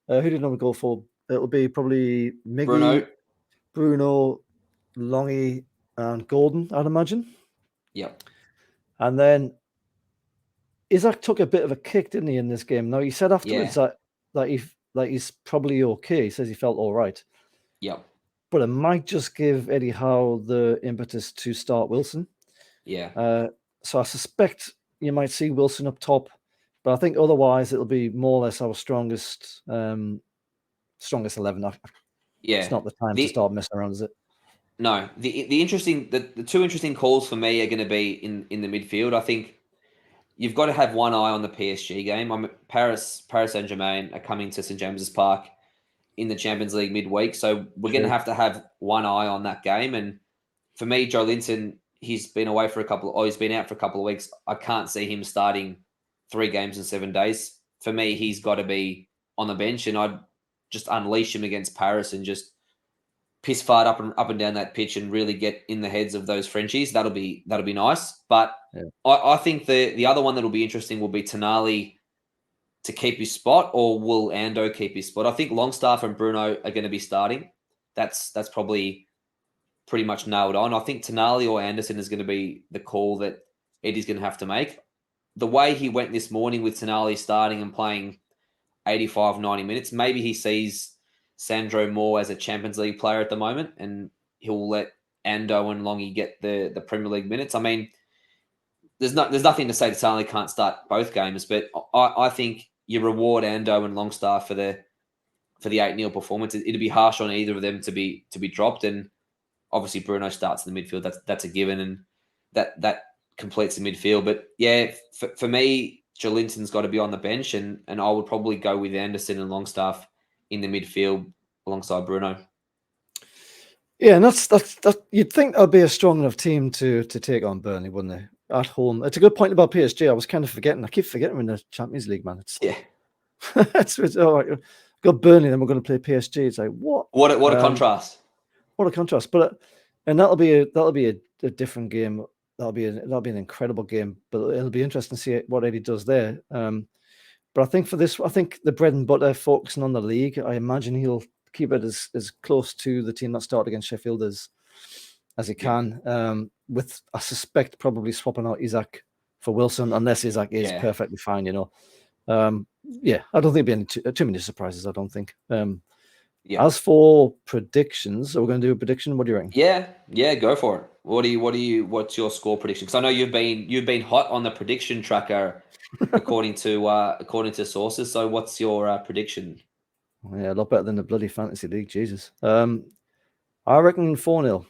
who did I go for? It'll be probably Miggy, Bruno, Longy, and Gordon, I'd imagine. Yep. And then Isaac took a bit of a kick, didn't he, in this game? Now he said afterwards that he's probably okay. He says he felt all right. Yep. But it might just give Eddie Howe the impetus to start Wilson. Yeah. So I suspect you might see Wilson up top, but I think otherwise it'll be more or less our strongest 11. Yeah. It's not the time to start messing around, is it? No. The two interesting calls for me are going to be in the midfield. I think you've got to have one eye on the PSG game. Paris Saint-Germain are coming to St James's Park in the Champions League midweek, so we're going to have one eye on that game. And for me, Joe Linton, he's been away for he's been out for a couple of weeks. I can't see him starting 3 games in 7 days. For me, he's got to be on the bench, and I'd just unleash him against Paris and just piss fart up and down that pitch and really get in the heads of those Frenchies. That'll be nice. But I think the other one that'll be interesting will be Tonali to keep his spot, or will Ando keep his spot? I think Longstaff and Bruno are going to be starting. That's probably pretty much nailed on. I think Tonali or Anderson is going to be the call that Eddie's going to have to make. The way he went this morning with Tonali starting and playing 85, 90 minutes, maybe he sees Sandro more as a Champions League player at the moment, and he'll let Ando and Longy get the Premier League minutes. I mean, there's nothing to say that Tonali can't start both games, but I think you reward Ando and Longstaff for the 8-0 performance. It'd be harsh on either of them to be dropped, and obviously Bruno starts in the midfield. That's a given, and that completes the midfield. But yeah, for me, Jolinton's got to be on the bench, and I would probably go with Anderson and Longstaff in the midfield alongside Bruno. Yeah, and that's you'd think that'd be a strong enough team to take on Burnley, wouldn't they? At home. It's a good point about PSG. I was kind of forgetting. I keep forgetting we're in the Champions League, man. It's all right. Got Burnley, then we're going to play PSG. It's like what? What a contrast! What a contrast! But that'll be a different game. That'll be an incredible game. But it'll be interesting to see what Eddie does there. But I think for this, I think the bread and butter focusing on the league, I imagine he'll keep it as close to the team that started against Sheffield as he can. With, I suspect, probably swapping out Isaac for Wilson, unless Isaac is perfectly fine, I don't think there'll be any too many surprises, I don't think. As for predictions, are we going to do a prediction? What do you reckon? Yeah, go for it. What's your score prediction? Because I know you've been hot on the prediction tracker, according to sources. So what's your prediction? Yeah, a lot better than the bloody fantasy league, Jesus. I reckon 4-0.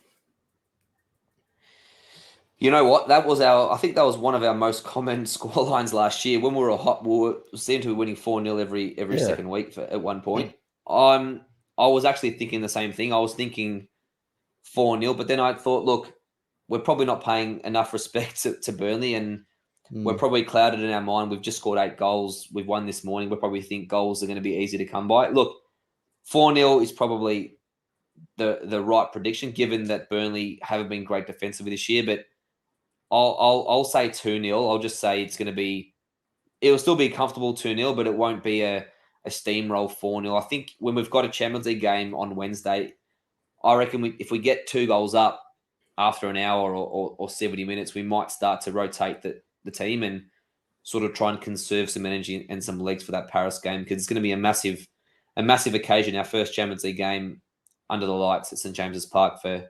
You know what? I think that was one of our most common score lines last year. When we were hot, we seemed to be winning 4-0 every second week at one point. I was actually thinking the same thing. I was thinking 4-0, but then I thought, look, we're probably not paying enough respect to Burnley, and we're probably clouded in our mind. We've just scored 8 goals. We've won this morning. We probably think goals are going to be easy to come by. Look, 4-0 is probably the right prediction, given that Burnley haven't been great defensively this year, but I'll say 2-0. I'll just say it'll still be comfortable 2-0, but it won't be a steamroll 4-0. I think when we've got a Champions League game on Wednesday, I reckon if we get 2 goals up after an hour or 70 minutes, we might start to rotate the team and sort of try and conserve some energy and some legs for that Paris game, because it's going to be a massive occasion, our first Champions League game under the lights at St James's Park for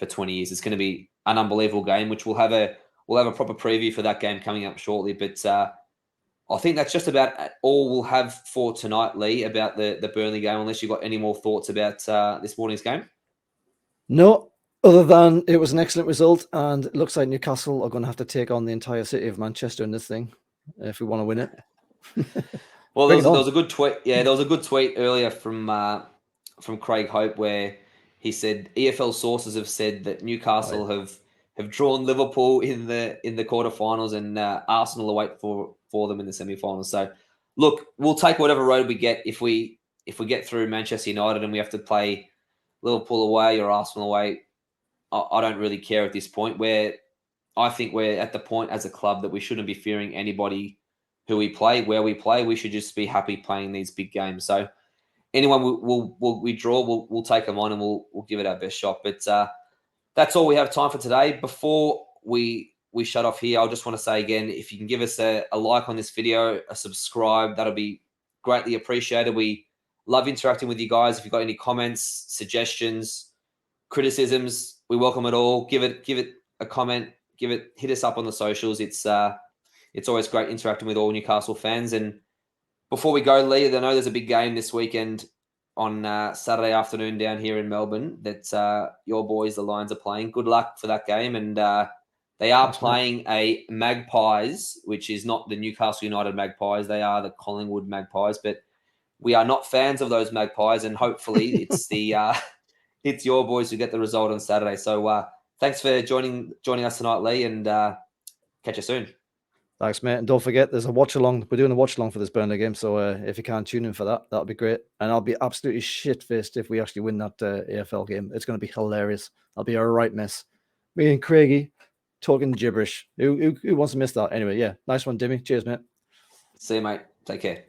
20 years. It's going to be an unbelievable game, which we'll have a proper preview for that game coming up shortly. But I think that's just about all we'll have for tonight, Lee, about the Burnley game, unless you've got any more thoughts about this morning's game. No, other than it was an excellent result, and it looks like Newcastle are going to have to take on the entire city of Manchester in this thing if we want to win it. Well, there was a good tweet. Yeah, there was a good tweet earlier from Craig Hope where he said EFL sources have said that Newcastle have drawn Liverpool in the quarterfinals, and Arsenal await for them in the semi-finals. So, look, we'll take whatever road we get. If we get through Manchester United and we have to play Liverpool away or Arsenal away, I don't really care at this point. I think we're at the point as a club that we shouldn't be fearing anybody who we play, where we play. We should just be happy playing these big games. So anyone we draw, we'll take them on and we'll give it our best shot. But that's all we have time for today. Before we shut off here, I just want to say again, if you can give us a like on this video, a subscribe, that'll be greatly appreciated. We love interacting with you guys. If you've got any comments, suggestions, criticisms, we welcome it all. Give it a comment. Hit us up on the socials. It's always great interacting with all Newcastle fans. And before we go, Lee, I know there's a big game this weekend on Saturday afternoon down here in Melbourne that your boys, the Lions, are playing. Good luck for that game. And they are playing a Magpies, which is not the Newcastle United Magpies. They are the Collingwood Magpies. But we are not fans of those Magpies, and hopefully it's it's your boys who get the result on Saturday. So thanks for joining us tonight, Lee, and catch you soon. Thanks, mate. And don't forget, there's a watch-along. We're doing a watch-along for this Burnley game, so if you can tune in for that, that'll be great. And I'll be absolutely shit-faced if we actually win that AFL game. It's going to be hilarious. I'll be a right mess. Me and Craigie talking gibberish. Who wants to miss that? Anyway, yeah. Nice one, Dimi. Cheers, mate. See you, mate. Take care.